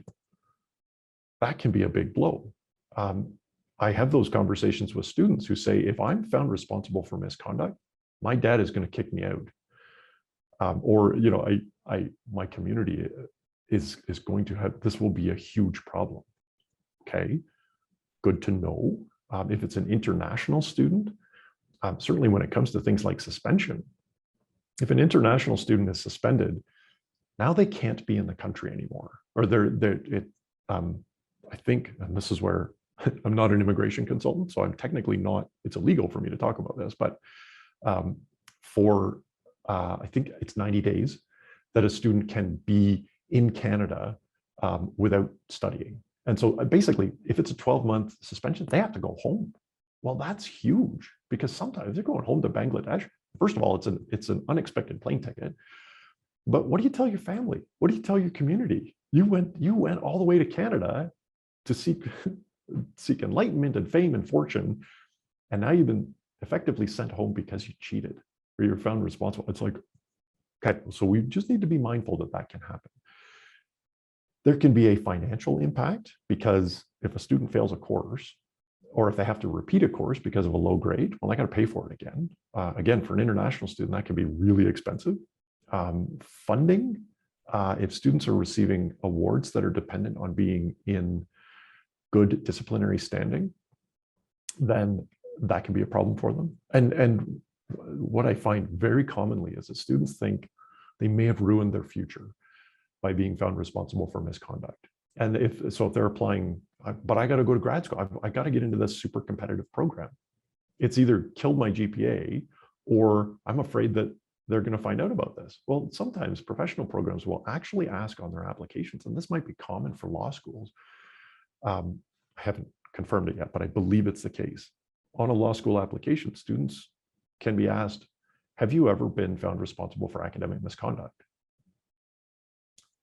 that can be a big blow. I have those conversations with students who say, if I'm found responsible for misconduct, my dad is going to kick me out. Or, my community is going to have, this will be a huge problem. Okay, good to know. If it's an international student, certainly when it comes to things like suspension, if an international student is suspended, now they can't be in the country anymore. Or I think, and this is where I'm not an immigration consultant, so I'm technically not, it's illegal for me to talk about this, but I think it's 90 days that a student can be in Canada without studying. And so basically, if it's a 12-month suspension, they have to go home. Well, that's huge, because sometimes they're going home to Bangladesh. First of all, it's an unexpected plane ticket. But what do you tell your family? What do you tell your community? You went all the way to Canada to seek enlightenment and fame and fortune, and now you've been effectively sent home because you cheated or you're found responsible. It's like, okay, so we just need to be mindful that can happen. There can be a financial impact, because if a student fails a course, or if they have to repeat a course because of a low grade, well, I got to pay for it again. Again, for an international student, that can be really expensive. Funding, if students are receiving awards that are dependent on being in good disciplinary standing, then that can be a problem for them. And what I find very commonly is that students think they may have ruined their future by being found responsible for misconduct. And if they're applying, but I got to go to grad school, I got to get into this super competitive program. It's either killed my GPA, or I'm afraid that they're going to find out about this. Well, sometimes professional programs will actually ask on their applications, and this might be common for law schools. I haven't confirmed it yet, but I believe it's the case. On a law school application, students can be asked, have you ever been found responsible for academic misconduct?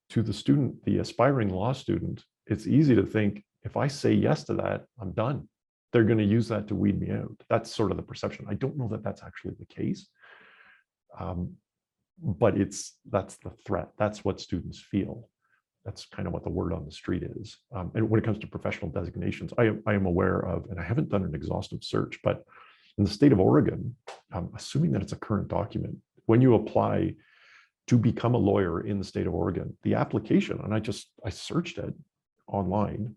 To the student, the aspiring law student, it's easy to think, if I say yes to that, I'm done. They're going to use that to weed me out. That's sort of the perception. I don't know that that's actually the case. But that's the threat. That's what students feel. That's kind of what the word on the street is. And when it comes to professional designations, I am aware of, and I haven't done an exhaustive search, but in the state of Oregon, assuming that it's a current document, when you apply to become a lawyer in the state of Oregon, the application, and I searched it online,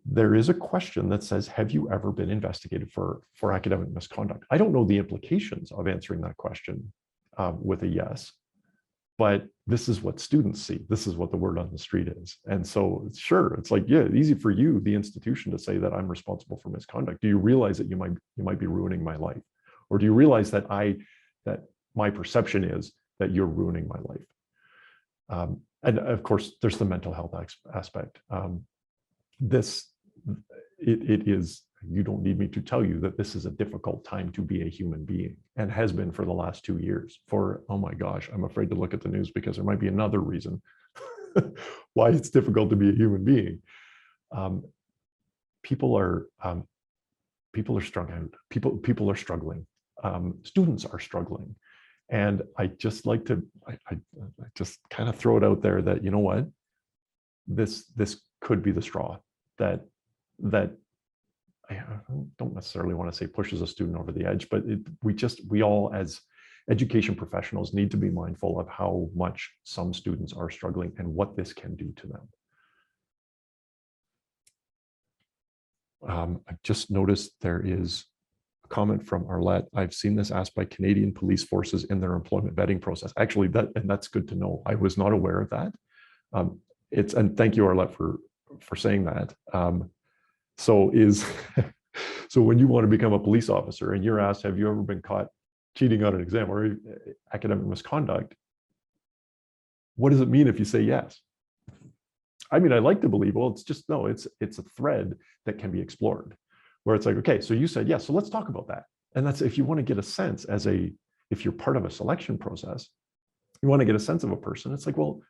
there is a question that says, have you ever been investigated for academic misconduct? I don't know the implications of answering that question with a yes, but this is what students see. This is what the word on the street is. And so sure, it's like, yeah, easy for you, the institution, to say that I'm responsible for misconduct. Do you realize that you might be ruining my life? Or do you realize that my perception is that you're ruining my life? And of course, there's the mental health aspect. It is, you don't need me to tell you that this is a difficult time to be a human being, and has been for the last 2 years. Oh my gosh, I'm afraid to look at the news because there might be another reason why it's difficult to be a human being. People are struggling. People are struggling. Students are struggling. And I just like to, I just kind of throw it out there that, you know what, this could be the straw that I don't necessarily want to say pushes a student over the edge, but we all as education professionals need to be mindful of how much some students are struggling and what this can do to them. I've just noticed there is a comment from Arlette. I've seen this asked by Canadian police forces in their employment vetting process. Actually, that's good to know. I was not aware of that. And thank you, Arlette, for saying that. So when you want to become a police officer and you're asked, have you ever been caught cheating on an exam or academic misconduct? What does it mean if you say yes? I mean, I like to believe, well, it's just, no, it's a thread that can be explored, where it's like, okay, so you said yes, so let's talk about that. And that's, if you want to get a sense if you're part of a selection process, you want to get a sense of a person, it's like, well,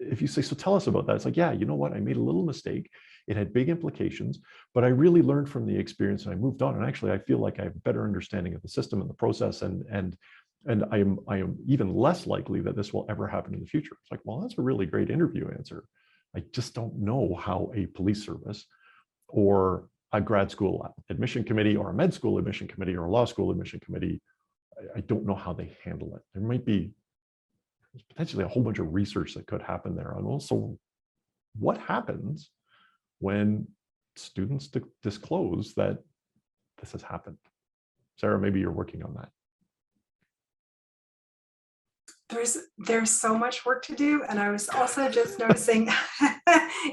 if you say, so tell us about that. It's like, yeah, you know what? I made a little mistake. It had big implications, but I really learned from the experience and I moved on. And actually, I feel like I have a better understanding of the system and the process. And I am even less likely that this will ever happen in the future. It's like, well, that's a really great interview answer. I just don't know how a police service or a grad school admission committee or a med school admission committee or a law school admission committee, I don't know how they handle it. There might be potentially a whole bunch of research that could happen there. And also, what happens when students disclose that this has happened? Sarah, maybe you're working on that. There's so much work to do. And I was also just noticing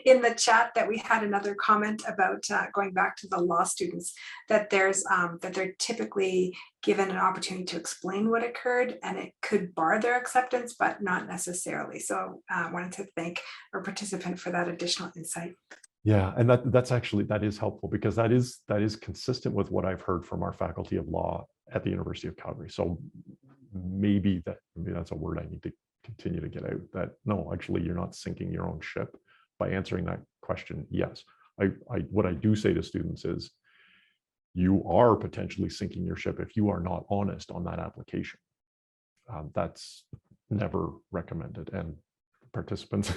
in the chat that we had another comment about going back to the law students, that that they're typically given an opportunity to explain what occurred, and it could bar their acceptance, but not necessarily. So I wanted to thank our participant for that additional insight. Yeah, and that is helpful, because that is consistent with what I've heard from our faculty of law at the University of Calgary. So maybe that's a word I need to continue to get out, that no, actually you're not sinking your own ship by answering that question. Yes, what I do say to students is, you are potentially sinking your ship if you are not honest on that application. That's never recommended, and participants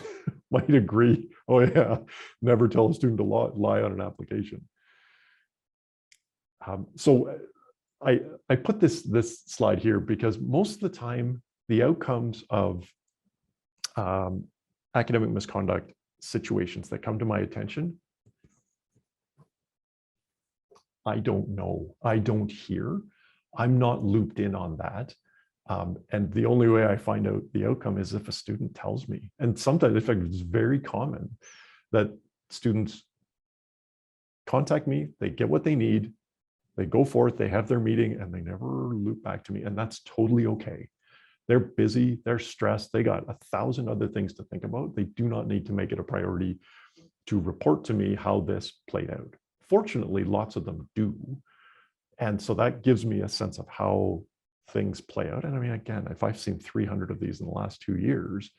might agree. Oh yeah, never tell a student to lie on an application. So I put this slide here because most of the time the outcomes of academic misconduct situations that come to my attention, I don't know, I don't hear, I'm not looped in on that. And the only way I find out the outcome is if a student tells me. And sometimes, in fact, it's very common that students contact me, they get what they need, they go forth, they have their meeting, and they never loop back to me. And that's totally okay. They're busy, they're stressed, they got 1,000 other things to think about. They do not need to make it a priority to report to me how this played out. Fortunately, lots of them do. And so that gives me a sense of how things play out. And I mean, again, if I've seen 300 of these in the last 2 years,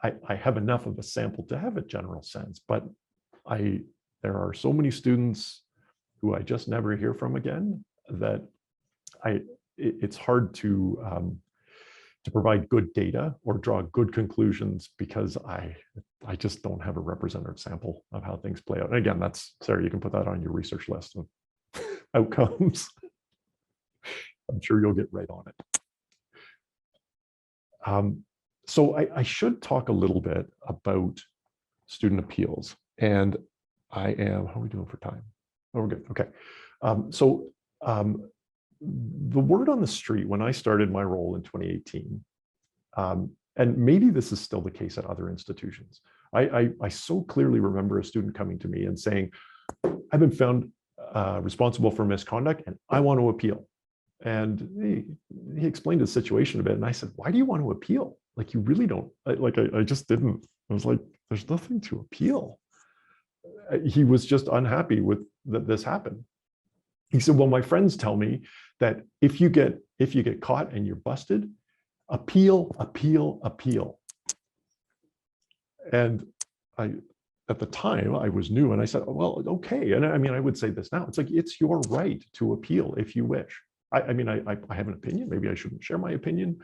I have enough of a sample to have a general sense, but there are so many students who I just never hear from again that it's hard to provide good data or draw good conclusions, because I just don't have a representative sample of how things play out. And again, that's, Sarah, you can put that on your research list of outcomes. I'm sure you'll get right on it. So I should talk a little bit about student appeals. And I am, how are we doing for time? Oh, we're good. Okay. So the word on the street when I started my role in 2018, and maybe this is still the case at other institutions, I so clearly remember a student coming to me and saying, I've been found responsible for misconduct and I want to appeal. And he explained his situation a bit. And I said, why do you want to appeal? Like, you really don't, I just didn't. I was like, there's nothing to appeal. He was just unhappy with that this happened. He said, well, my friends tell me that if you get caught and you're busted, appeal, appeal, appeal. And at the time I was new and I said, well, okay. And I mean, I would say this now, it's like, it's your right to appeal if you wish. I mean, I have an opinion. Maybe I shouldn't share my opinion,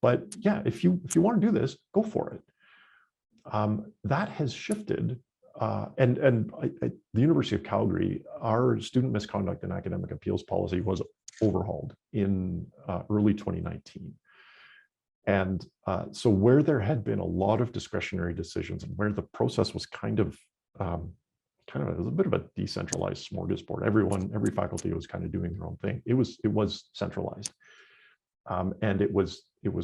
but yeah, if you want to do this, go for it. That has shifted. And the University of Calgary, our student misconduct and academic appeals policy was overhauled in early 2019. And so where there had been a lot of discretionary decisions and where the process was it was a bit of a decentralized smorgasbord. Every faculty was kind of doing their own thing. It was centralized. And it was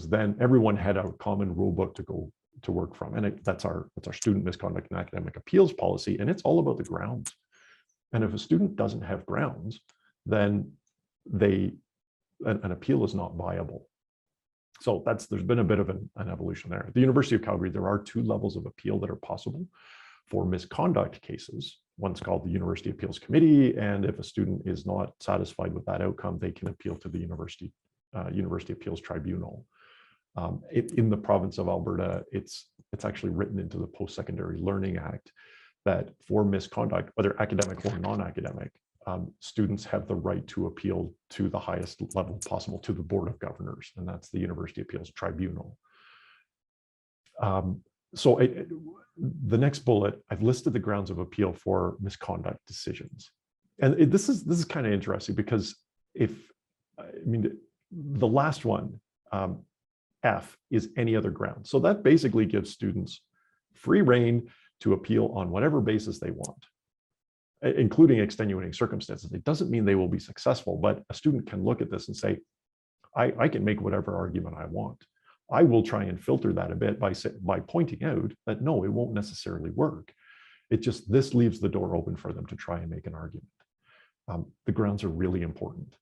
then everyone had a common rule book to go to work from. And that's our student misconduct and academic appeals policy. And it's all about the grounds. And if a student doesn't have grounds, then an appeal is not viable. So there's been a bit of an evolution there. At the University of Calgary, there are 2 levels of appeal that are possible for misconduct cases. One's called the University Appeals Committee. And if a student is not satisfied with that outcome, they can appeal to the University Appeals Tribunal. In the province of Alberta, it's actually written into the Post-Secondary Learning Act that for misconduct, whether academic or non-academic, students have the right to appeal to the highest level possible, to the Board of Governors, and that's the University Appeals Tribunal. So the next bullet, I've listed the grounds of appeal for misconduct decisions. And this is kind of interesting because the last one, F, is any other ground. So that basically gives students free rein to appeal on whatever basis they want, including extenuating circumstances. It doesn't mean they will be successful, but a student can look at this and say, I can make whatever argument I want. I will try and filter that a bit by pointing out that no, it won't necessarily work. This leaves the door open for them to try and make an argument. The grounds are really important.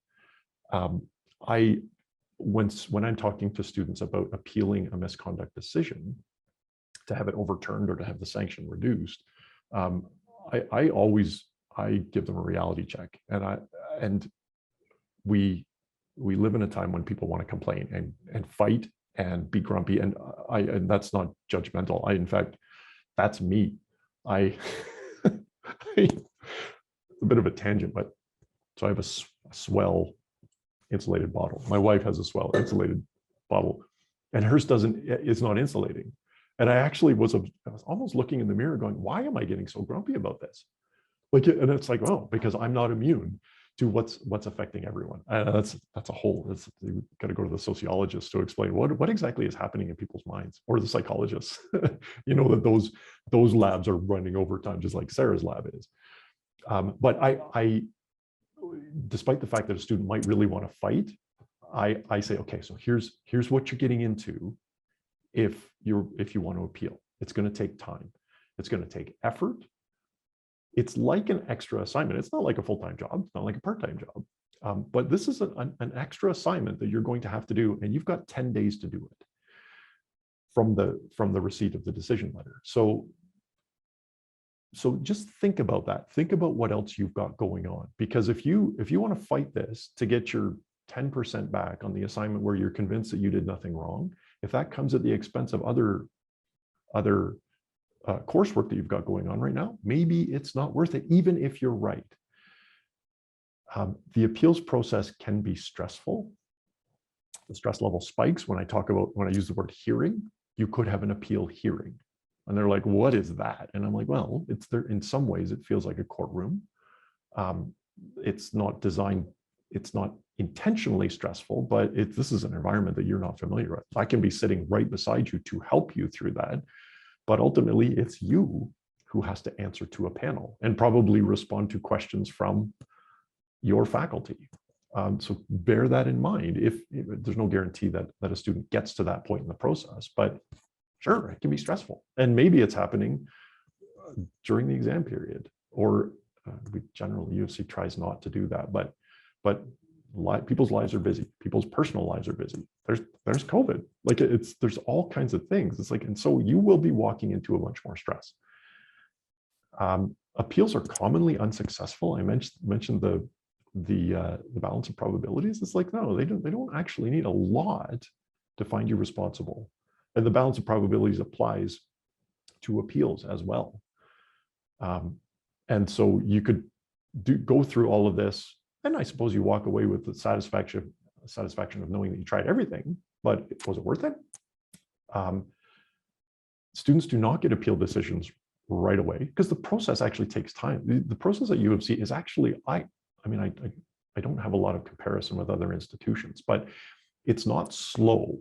When I'm talking to students about appealing a misconduct decision, to have it overturned or to have the sanction reduced, I give them a reality check. And we live in a time when people want to complain and fight and be grumpy. And that's not judgmental. In fact, that's me. It's a bit of a tangent, but so I have a swell insulated bottle. My wife has a swell insulated bottle, and hers is not insulating. And I was almost looking in the mirror going, why am I getting so grumpy about this? And it's like, oh, because I'm not immune to what's affecting everyone. That's a whole, you got to go to the sociologist to explain what exactly is happening in people's minds, or the psychologists. That those labs are running overtime, just like Sarah's lab is. But I despite the fact that a student might really want to fight, I say, okay, so here's what you're getting into if you want to appeal. It's going to take time. It's going to take effort. It's like an extra assignment. It's not like a full-time job. It's not like a part-time job. But this is an extra assignment that you're going to have to do, and you've got 10 days to do it from the receipt of the decision letter. So just think about that. Think about what else you've got going on. Because if you want to fight this to get your 10% back on the assignment where you're convinced that you did nothing wrong, if that comes at the expense of other coursework that you've got going on right now, maybe it's not worth it, even if you're right. The appeals process can be stressful. The stress level spikes when I use the word hearing. You could have an appeal hearing. And they're like, what is that? And I'm like, well, it's there. In some ways, it feels like a courtroom. It's not intentionally stressful, but this is an environment that you're not familiar with. I can be sitting right beside you to help you through that. But ultimately, it's you who has to answer to a panel and probably respond to questions from your faculty. So bear that in mind. If there's no guarantee that a student gets to that point in the process, but sure, it can be stressful. And maybe it's happening during the exam period, or we generally, U of C tries not to do that, but people's lives are busy. People's personal lives are busy. There's COVID. Like there's all kinds of things. It's like, and so you will be walking into a bunch more stress. Appeals are commonly unsuccessful. I mentioned the balance of probabilities. It's like, no, they don't actually need a lot to find you responsible. And the balance of probabilities applies to appeals as well. And so you could go through all of this, and I suppose you walk away with the satisfaction of knowing that you tried everything, but was it worth it? Students do not get appeal decisions right away because the process actually takes time. The process at U of C is actually, I don't have a lot of comparison with other institutions, but it's not slow.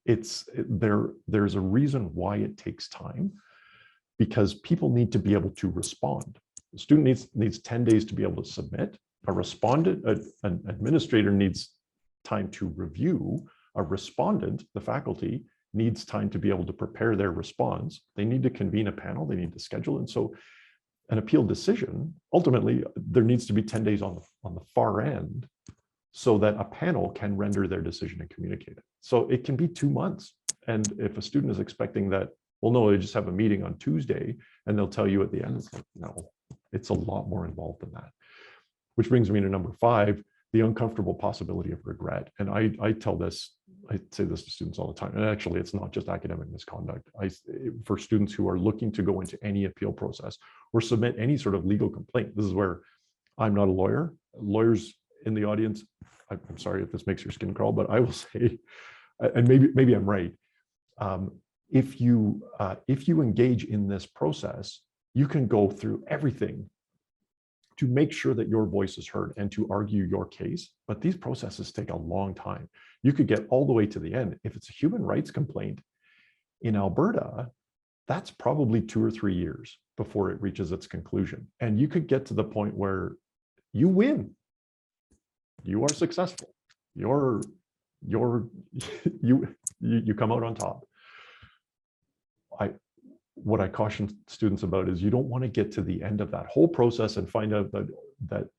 There's a reason why it takes time, because people need to be able to respond. The student needs 10 days to be able to submit. An administrator needs time to review. A respondent, the faculty, needs time to be able to prepare their response. They need to convene a panel, they need to schedule. And so an appeal decision, ultimately, there needs to be 10 days on the far end so that a panel can render their decision and communicate it. So it can be 2 months. And if a student is expecting that, well, no, they just have a meeting on Tuesday and they'll tell you at the end, it's like, no, it's a lot more involved than that. Which brings me to number 5, the uncomfortable possibility of regret. And I say this to students all the time. And actually, it's not just academic misconduct. For students who are looking to go into any appeal process or submit any sort of legal complaint, this is where I'm not a lawyer. Lawyers in the audience, I'm sorry if this makes your skin crawl, but I will say, and maybe I'm right. If you engage in this process, you can go through everything to make sure that your voice is heard and to argue your case. But these processes take a long time. You could get all the way to the end. If it's a human rights complaint in Alberta, that's probably 2 or 3 years before it reaches its conclusion. And you could get to the point where you win. You are successful. You come out on top. What I caution students about is you don't want to get to the end of that whole process and find out that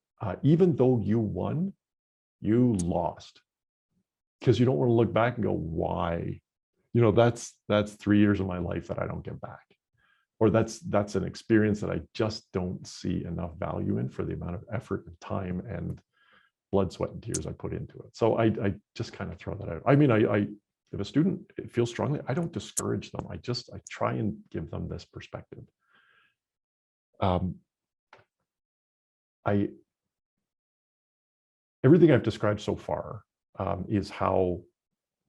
even though you won, you lost, because you don't want to look back and go, why? That's 3 years of my life that I don't get back, or that's an experience that I just don't see enough value in for the amount of effort and time and blood, sweat, and tears I put into it. So I just kind of throw that out. I mean, if a student feels strongly, I don't discourage them. I try and give them this perspective. Everything I've described so far is how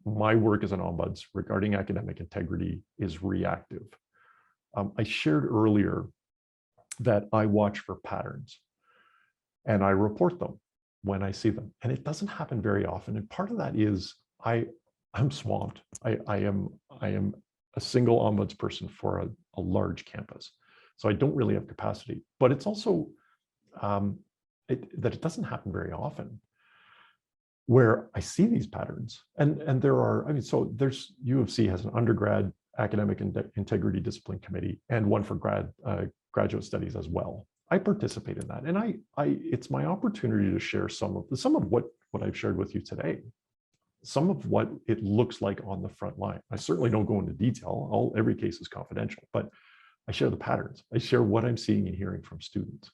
my work as an ombuds regarding academic integrity is reactive. I shared earlier that I watch for patterns and I report them when I see them. And it doesn't happen very often. And part of that is I'm swamped. I am a single ombuds person for a large campus. So I don't really have capacity, but it's also that it doesn't happen very often where I see these patterns. And there are, so there's U of C has an undergrad academic integrity discipline committee and one for graduate studies as well. I participate in that. And it's my opportunity to share some of what I've shared with you today. Some of what it looks like on the front line. I certainly don't go into detail. Every case is confidential, but I share the patterns. I share what I'm seeing and hearing from students.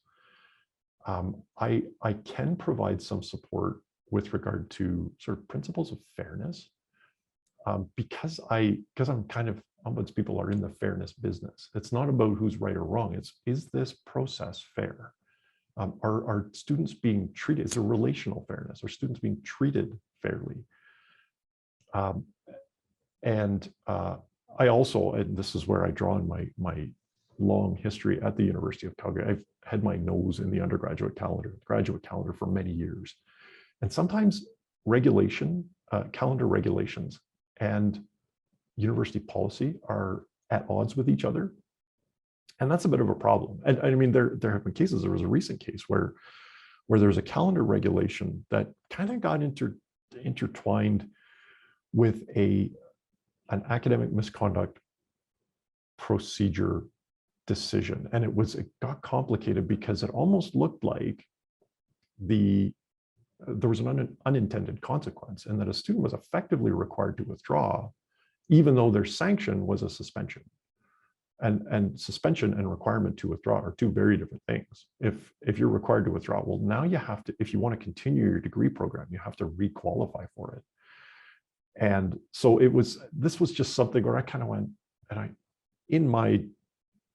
I can provide some support with regard to sort of principles of fairness, because I'm kind of, ombuds people are in the fairness business. It's not about who's right or wrong. Is this process fair? Are students being treated? It's a relational fairness. Are students being treated fairly? I also, and this is where I draw on my long history at the University of Calgary. I've had my nose in the undergraduate calendar, graduate calendar for many years. And sometimes calendar regulations and university policy are at odds with each other. And that's a bit of a problem. And I mean, there have been cases, there was a recent case where there was a calendar regulation that kind of got intertwined with an academic misconduct procedure decision. And it got complicated because it almost looked like there was an unintended consequence, and that a student was effectively required to withdraw, even though their sanction was a suspension. And suspension and requirement to withdraw are two very different things. If you're required to withdraw, well, now you have to, if you want to continue your degree program, you have to re-qualify for it. And so this was just something where I kind of went, and in my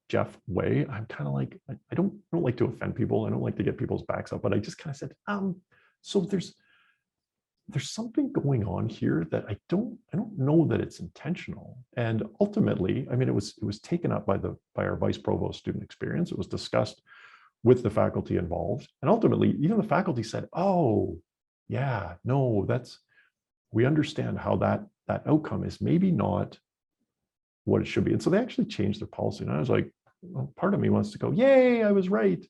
Jeff way, I'm kind of like, I don't like to offend people. I don't like to get people's backs up, but I just kind of said, so there's something going on here that I don't know that it's intentional. And ultimately, I mean, it was taken up by our vice provost student experience. It was discussed with the faculty involved. And ultimately, even the faculty said, oh, yeah, no, we understand how that outcome is maybe not what it should be. And so they actually changed their policy. And I was like, well, part of me wants to go, yay, I was right.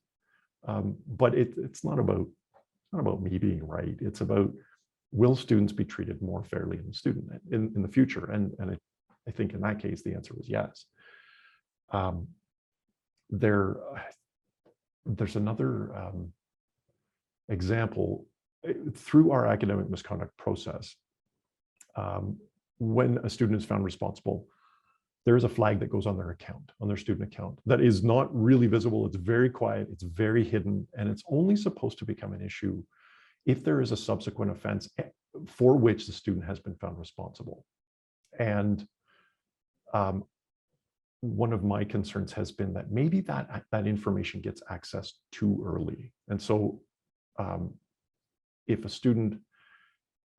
But it's not about me being right. It's about, will students be treated more fairly in the future? And I think in that case, the answer was yes. There's another example through our academic misconduct process. When a student is found responsible, there is a flag that goes on their account, on their student account, that is not really visible. It's very quiet, it's very hidden, and it's only supposed to become an issue if there is a subsequent offense for which the student has been found responsible. And one of my concerns has been that maybe that information gets accessed too early. And so if a student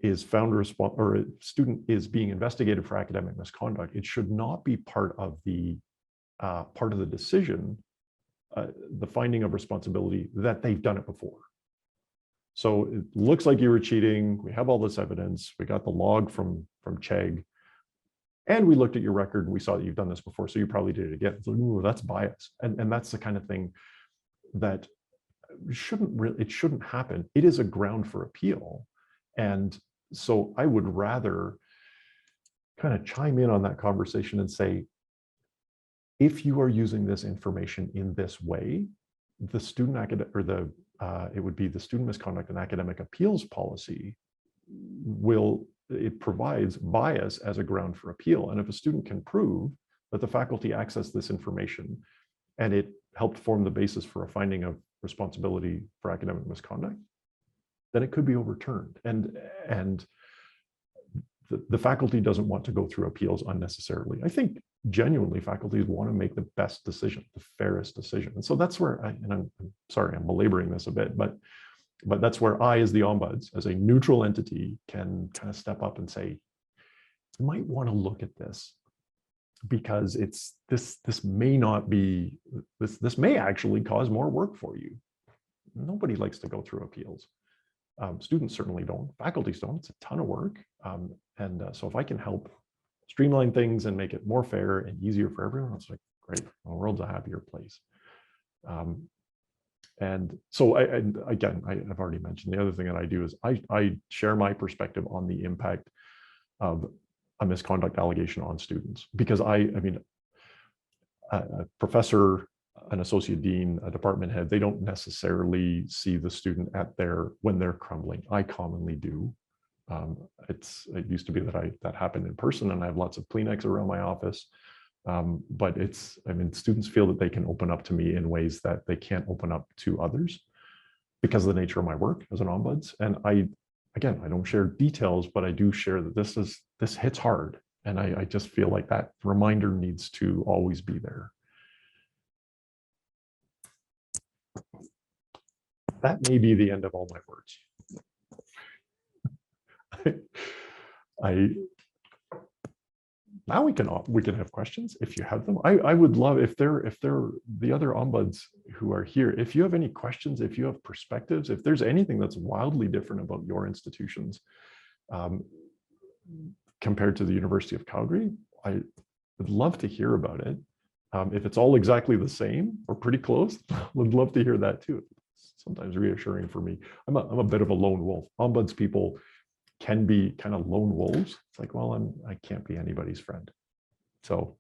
is found responsible, or a student is being investigated for academic misconduct, it should not be part of the decision, the finding of responsibility, that they've done it before. So it looks like you were cheating. We have all this evidence. We got the log from Chegg, and we looked at your record and we saw that you've done this before, so you probably did it again. So, ooh, that's bias, and that's the kind of thing that shouldn't happen. It is a ground for appeal, and so I would rather kind of chime in on that conversation and say, if you are using this information in this way, the student it would be the student misconduct and academic appeals policy it provides bias as a ground for appeal. And if a student can prove that the faculty accessed this information and it helped form the basis for a finding of responsibility for academic misconduct, then it could be overturned. And the faculty doesn't want to go through appeals unnecessarily. I think genuinely faculties want to make the best decision, the fairest decision. And so that's where I'm sorry, I'm belaboring this a bit, but that's where I, as the ombuds, as a neutral entity, can kind of step up and say, you might want to look at this, because this may not be, this may actually cause more work for you. Nobody likes to go through appeals. Students certainly don't, faculties don't. It's a ton of work. So if I can help streamline things and make it more fair and easier for everyone, it's like, great, the world's a happier place. And so again, I've already mentioned, the other thing that I do is I share my perspective on the impact of a misconduct allegation on students, because I mean, a professor, an associate dean, a department head, they don't necessarily see the student when they're crumbling. I commonly do. It used to be that happened in person, and I have lots of Kleenex around my office. But students feel that they can open up to me in ways that they can't open up to others because of the nature of my work as an ombuds. And I don't share details, but I do share that this hits hard. And I just feel like that reminder needs to always be there. That may be the end of all my words. Now we can have questions if you have them. I would love if they're the other ombuds who are here, if you have any questions, if you have perspectives, if there's anything that's wildly different about your institutions compared to the University of Calgary, I would love to hear about it. If it's all exactly the same or pretty close, would love to hear that too. It's sometimes reassuring for me. I'm a bit of a lone wolf. Ombuds people can be kind of lone wolves. It's like, well, I can't be anybody's friend. So,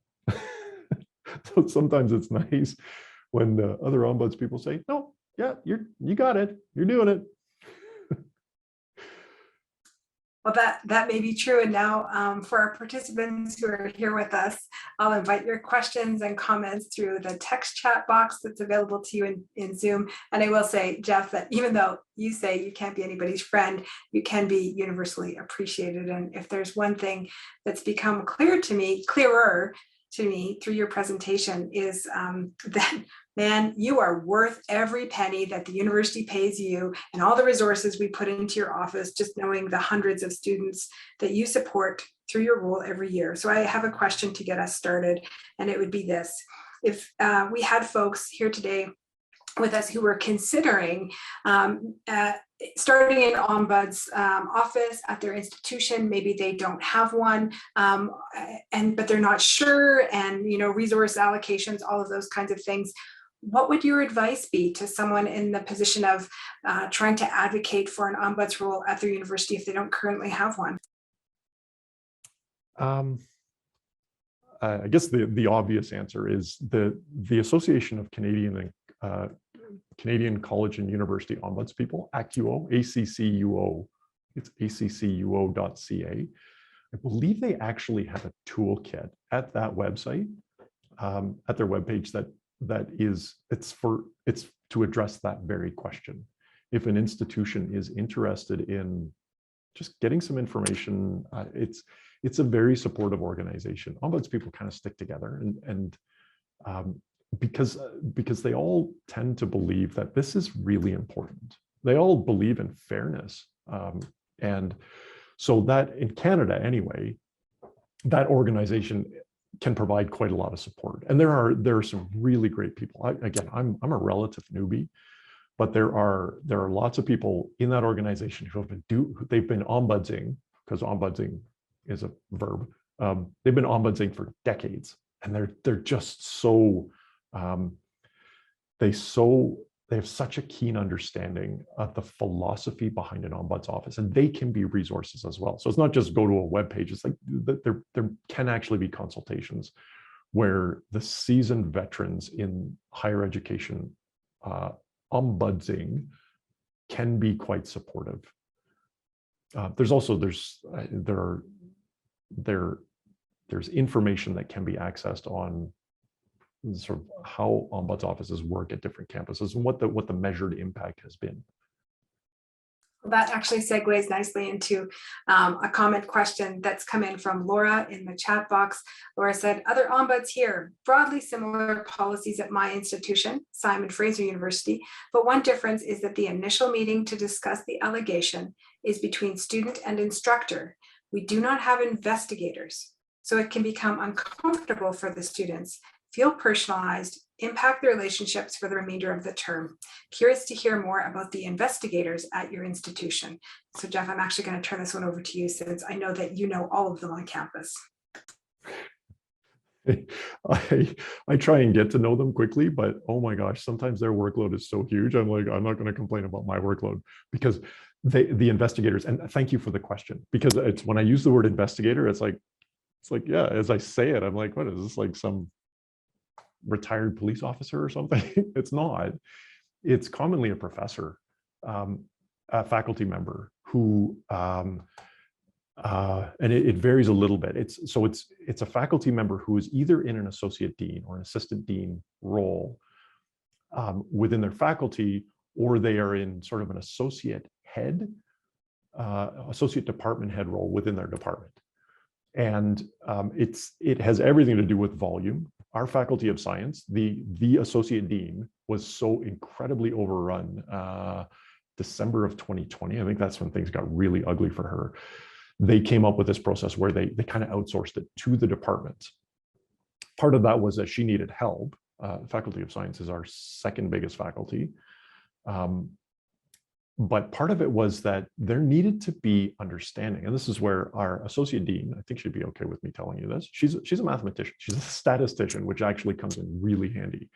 so sometimes it's nice when other ombuds people say, no, yeah, you got it. You're doing it. Well, that may be true. And now for our participants who are here with us, I'll invite your questions and comments through the text chat box that's available to you in Zoom. And I will say, Jeff, that even though you say you can't be anybody's friend, you can be universally appreciated. And if there's one thing that's become clearer to me through your presentation is that, man, you are worth every penny that the university pays you and all the resources we put into your office, just knowing the hundreds of students that you support through your role every year. So I have a question to get us started, and it would be this. If we had folks here today with us who were considering starting an ombuds office at their institution, maybe they don't have one, but they're not sure, and resource allocations, all of those kinds of things. What would your advice be to someone in the position of trying to advocate for an ombuds role at their university if they don't currently have one? I guess the obvious answer is the Association of Canadian College and University Ombuds People, ACCUO, ACCUO, it's accuo.ca. I believe they actually have a toolkit at that website, at their webpage it's to address that very question. If an institution is interested in just getting some information, it's a very supportive organization. Ombuds people kind of stick together, and because they all tend to believe that this is really important. They all believe in fairness, and so that in Canada anyway, that organization can provide quite a lot of support. And there are some really great people. I'm a relative newbie, but there are lots of people in that organization who they've been ombudsing, because ombudsing is a verb. They've been ombudsing for decades, and they're just so they have such a keen understanding of the philosophy behind an ombuds office, and they can be resources as well. So it's not just go to a web page. It's like there can actually be consultations where the seasoned veterans in higher education ombudsing can be quite supportive. There's information that can be accessed on sort of how ombuds offices work at different campuses and what the measured impact has been. Well, that actually segues nicely into a comment question that's come in from Laura in the chat box. Laura said, other ombuds here, broadly similar policies at my institution, Simon Fraser University, but one difference is that the initial meeting to discuss the allegation is between student and instructor. We do not have investigators, so it can become uncomfortable for the students, feel personalized, impact the relationships for the remainder of the term. Curious to hear more about the investigators at your institution. So Jeff, I'm actually going to turn this one over to you, since I know that you know all of them on campus. I try and get to know them quickly, but oh my gosh, sometimes their workload is so huge. I'm like, I'm not going to complain about my workload, because the investigators, and thank you for the question, because it's when I use the word investigator, it's like, yeah, as I say it, I'm like, what is this, like some retired police officer or something? It's not. It's commonly a professor, a faculty member who, and it varies a little bit. It's a faculty member who is either in an associate dean or an assistant dean role within their faculty, or they are in sort of an associate department head role within their department. And it has everything to do with volume. Our faculty of science, the associate dean, was so incredibly overrun December of 2020. I think that's when things got really ugly for her. They came up with this process where they kind of outsourced it to the department. Part of that was that she needed help. Faculty of Science is our second biggest faculty. But part of it was that there needed to be understanding. And this is where our associate dean, I think she'd be okay with me telling you this. She's a mathematician. She's a statistician, which actually comes in really handy.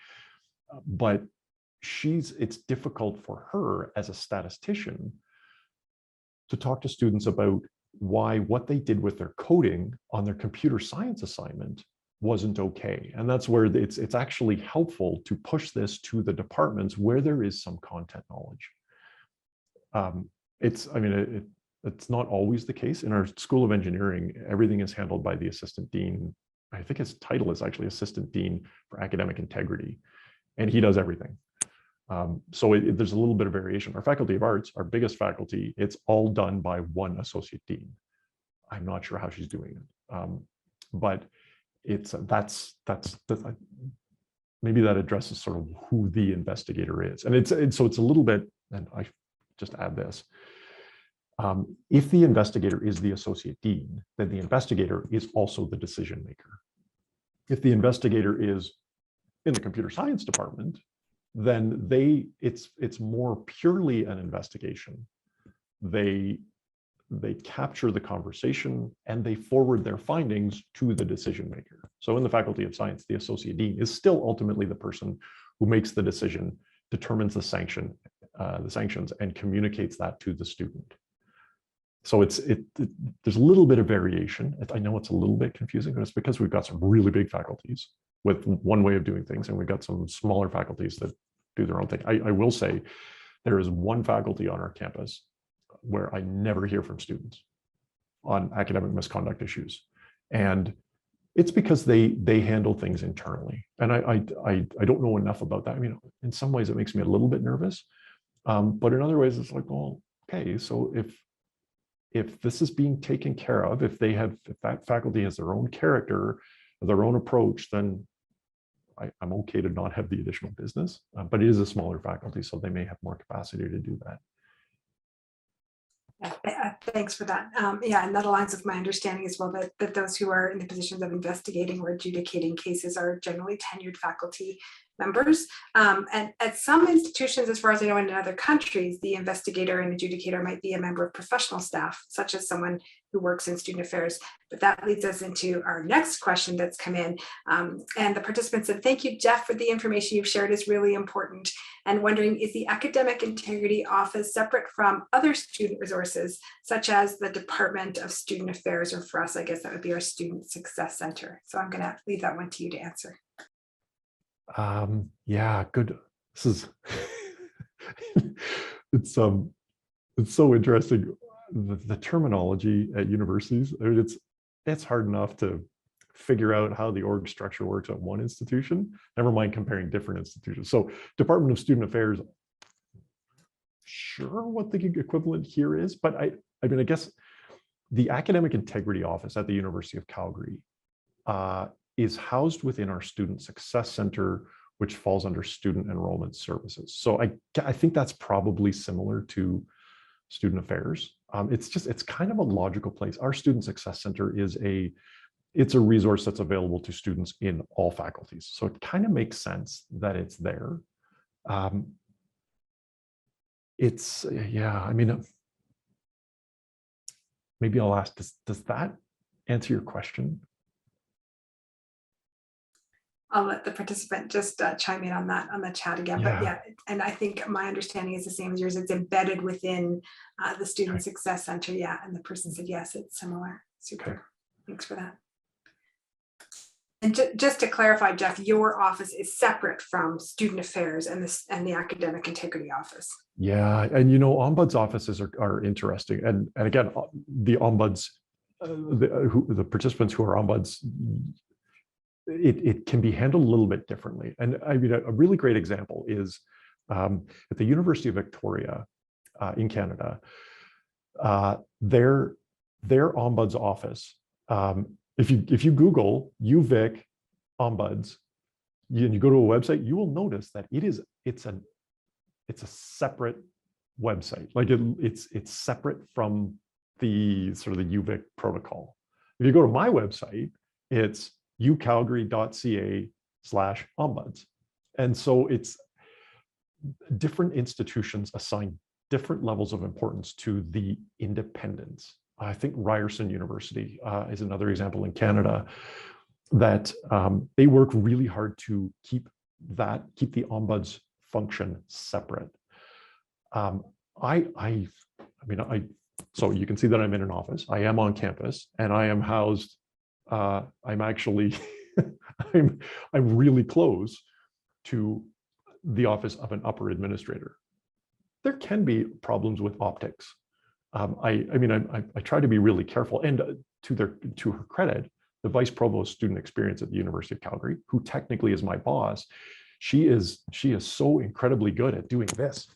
But it's difficult for her as a statistician to talk to students about why what they did with their coding on their computer science assignment wasn't okay. And that's where it's actually helpful to push this to the departments where there is some content knowledge. It's not always the case. In our School of Engineering, everything is handled by the assistant dean. I think his title is actually Assistant Dean for Academic Integrity, and he does everything. So there's a little bit of variation. Our Faculty of Arts, our biggest faculty, it's all done by one associate dean. I'm not sure how she's doing it, but that's maybe that addresses sort of who the investigator is, and so it's a little bit. And I just add this. If the investigator is the associate dean, then the investigator is also the decision maker. If the investigator is in the computer science department, then it's more purely an investigation. They capture the conversation and they forward their findings to the decision maker. So in the Faculty of Science, the associate dean is still ultimately the person who makes the decision, determines the sanctions, and communicates that to the student. So there's a little bit of variation. I know it's a little bit confusing, but it's because we've got some really big faculties with one way of doing things, and we've got some smaller faculties that do their own thing. I will say there is one faculty on our campus where I never hear from students on academic misconduct issues. And it's because they handle things internally. And I don't know enough about that. I mean, in some ways it makes me a little bit nervous. But in other ways, it's like, well, okay, so if this is being taken care of, if that faculty has their own character, their own approach, then I'm okay to not have the additional business. But it is a smaller faculty, so they may have more capacity to do that. Yeah, thanks for that. Yeah, and that aligns with my understanding as well, that those who are in the positions of investigating or adjudicating cases are generally tenured faculty members. And at some institutions, as far as I know, in other countries, the investigator and adjudicator might be a member of professional staff, such as someone who works in student affairs. But that leads us into our next question that's come in. And the participant said, thank you, Jeff, for the information you've shared is really important. And wondering, is the Academic Integrity Office separate from other student resources, such as the Department of Student Affairs, or for us, I guess that would be our Student Success Center. So I'm going to leave that one to you to answer. Yeah, good. This is it's so interesting. The terminology at universities, I mean, it's hard enough to figure out how the org structure works at one institution, never mind comparing different institutions. So Department of Student Affairs, sure what the equivalent here is, but I mean, I guess the Academic Integrity Office at the University of Calgary is housed within our Student Success Center, which falls under Student Enrollment Services. So I think that's probably similar to Student Affairs. It's kind of a logical place. Our Student Success Center it's a resource that's available to students in all faculties. So it kind of makes sense that it's there. Yeah, I mean, maybe I'll ask, does that answer your question? I'll let the participant just chime in on that on the chat again. Yeah. But yeah, and I think my understanding is the same as yours. It's embedded within the Student Success Center. Yeah, and the person said, yes, it's similar. Super. Okay. Thanks for that. And just to clarify, Jeff, your office is separate from Student Affairs and the Academic Integrity Office. Yeah, and ombuds offices are interesting. And again, the ombuds, the participants who are ombuds, it can be handled a little bit differently. And I mean, a really great example is at the University of Victoria in Canada, their ombuds office. If you Google UVic ombuds, and you go to a website, you will notice that it's a separate website. Like it's separate from the sort of the UVic protocol. If you go to my website, it's ucalgary.ca/ombuds. And so it's different institutions assign different levels of importance to the independence. I think Ryerson University is another example in Canada that they work really hard to keep the ombuds function separate. So you can see that I'm in an office. I am on campus, and I am housed. I'm actually, I'm really close to the office of an upper administrator. There can be problems with optics. I try to be really careful, and to her credit, the vice provost student experience at the University of Calgary, who technically is my boss, she is so incredibly good at doing this,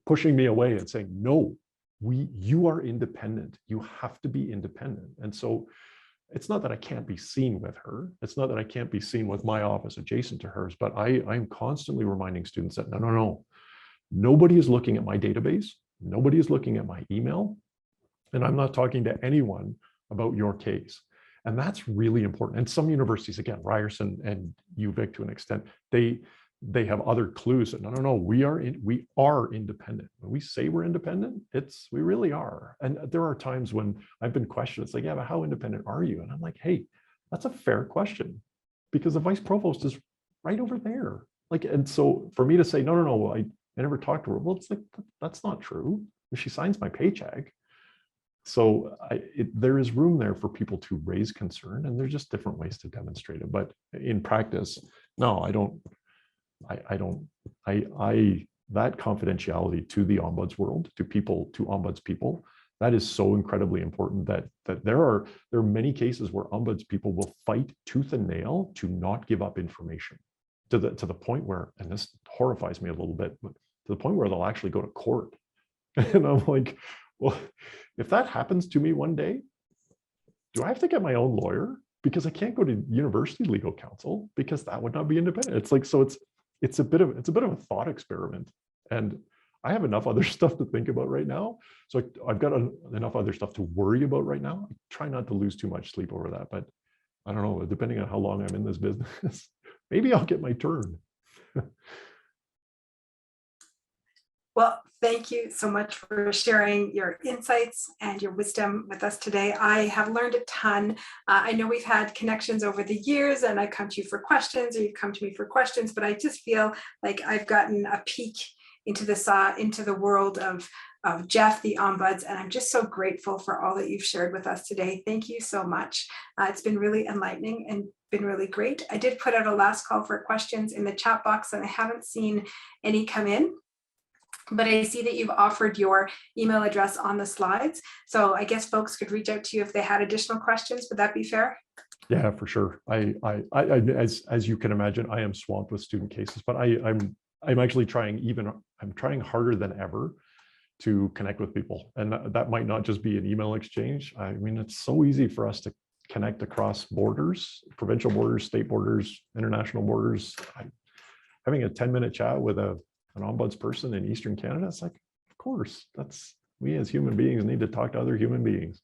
pushing me away and saying, no, you are independent. You have to be independent. And so it's not that I can't be seen with her. It's not that I can't be seen with my office adjacent to hers, but I'm constantly reminding students that no. Nobody is looking at my database. Nobody is looking at my email. And I'm not talking to anyone about your case. And that's really important. And some universities, again, Ryerson and UVic to an extent, they have other clues that no, we are independent. When we say we're independent, we really are. And there are times when I've been questioned, it's like, yeah, but how independent are you? And I'm like, hey, that's a fair question, because the vice provost is right over there. Like, and so for me to say, no, I never talked to her. Well, it's like, that's not true. She signs my paycheck. So there is room there for people to raise concern, and there's just different ways to demonstrate it. But in practice, no, that confidentiality to the ombuds world, to ombuds people, that is so incredibly important that there are many cases where ombuds people will fight tooth and nail to not give up information to the point where, and this horrifies me a little bit, but to the point where they'll actually go to court. And I'm like, well, if that happens to me one day, do I have to get my own lawyer? Because I can't go to university legal counsel, because that would not be independent. It's like, so it's a bit of a thought experiment. And I have enough other stuff to think about right now. So I've got enough other stuff to worry about right now. I try not to lose too much sleep over that, but I don't know, depending on how long I'm in this business, maybe I'll get my turn. Well, thank you so much for sharing your insights and your wisdom with us today. I have learned a ton. I know we've had connections over the years, and I come to you for questions, or you've come to me for questions, but I just feel like I've gotten a peek into the world of Jeff, the Ombuds, and I'm just so grateful for all that you've shared with us today. Thank you so much. It's been really enlightening and been really great. I did put out a last call for questions in the chat box, and I haven't seen any come in. But I see that you've offered your email address on the slides. So I guess folks could reach out to you if they had additional questions. Would that be fair? Yeah, for sure. As you can imagine, I am swamped with student cases, but I'm actually I'm trying harder than ever to connect with people. And that might not just be an email exchange. I mean, it's so easy for us to connect across borders, provincial borders, state borders, international borders. Having a 10-minute chat with an ombuds person in Eastern Canada, it's like, of course, we as human beings need to talk to other human beings.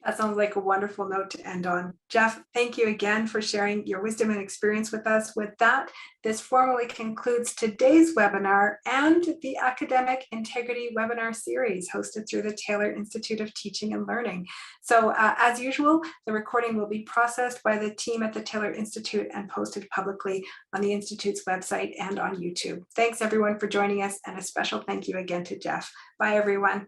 That sounds like a wonderful note to end on. Jeff, thank you again for sharing your wisdom and experience with us. With that, this formally concludes today's webinar and the Academic Integrity webinar series hosted through the Taylor Institute of Teaching and Learning. So as usual, the recording will be processed by the team at the Taylor Institute and posted publicly on the Institute's website and on YouTube. Thanks everyone for joining us, and a special thank you again to Jeff. Bye everyone.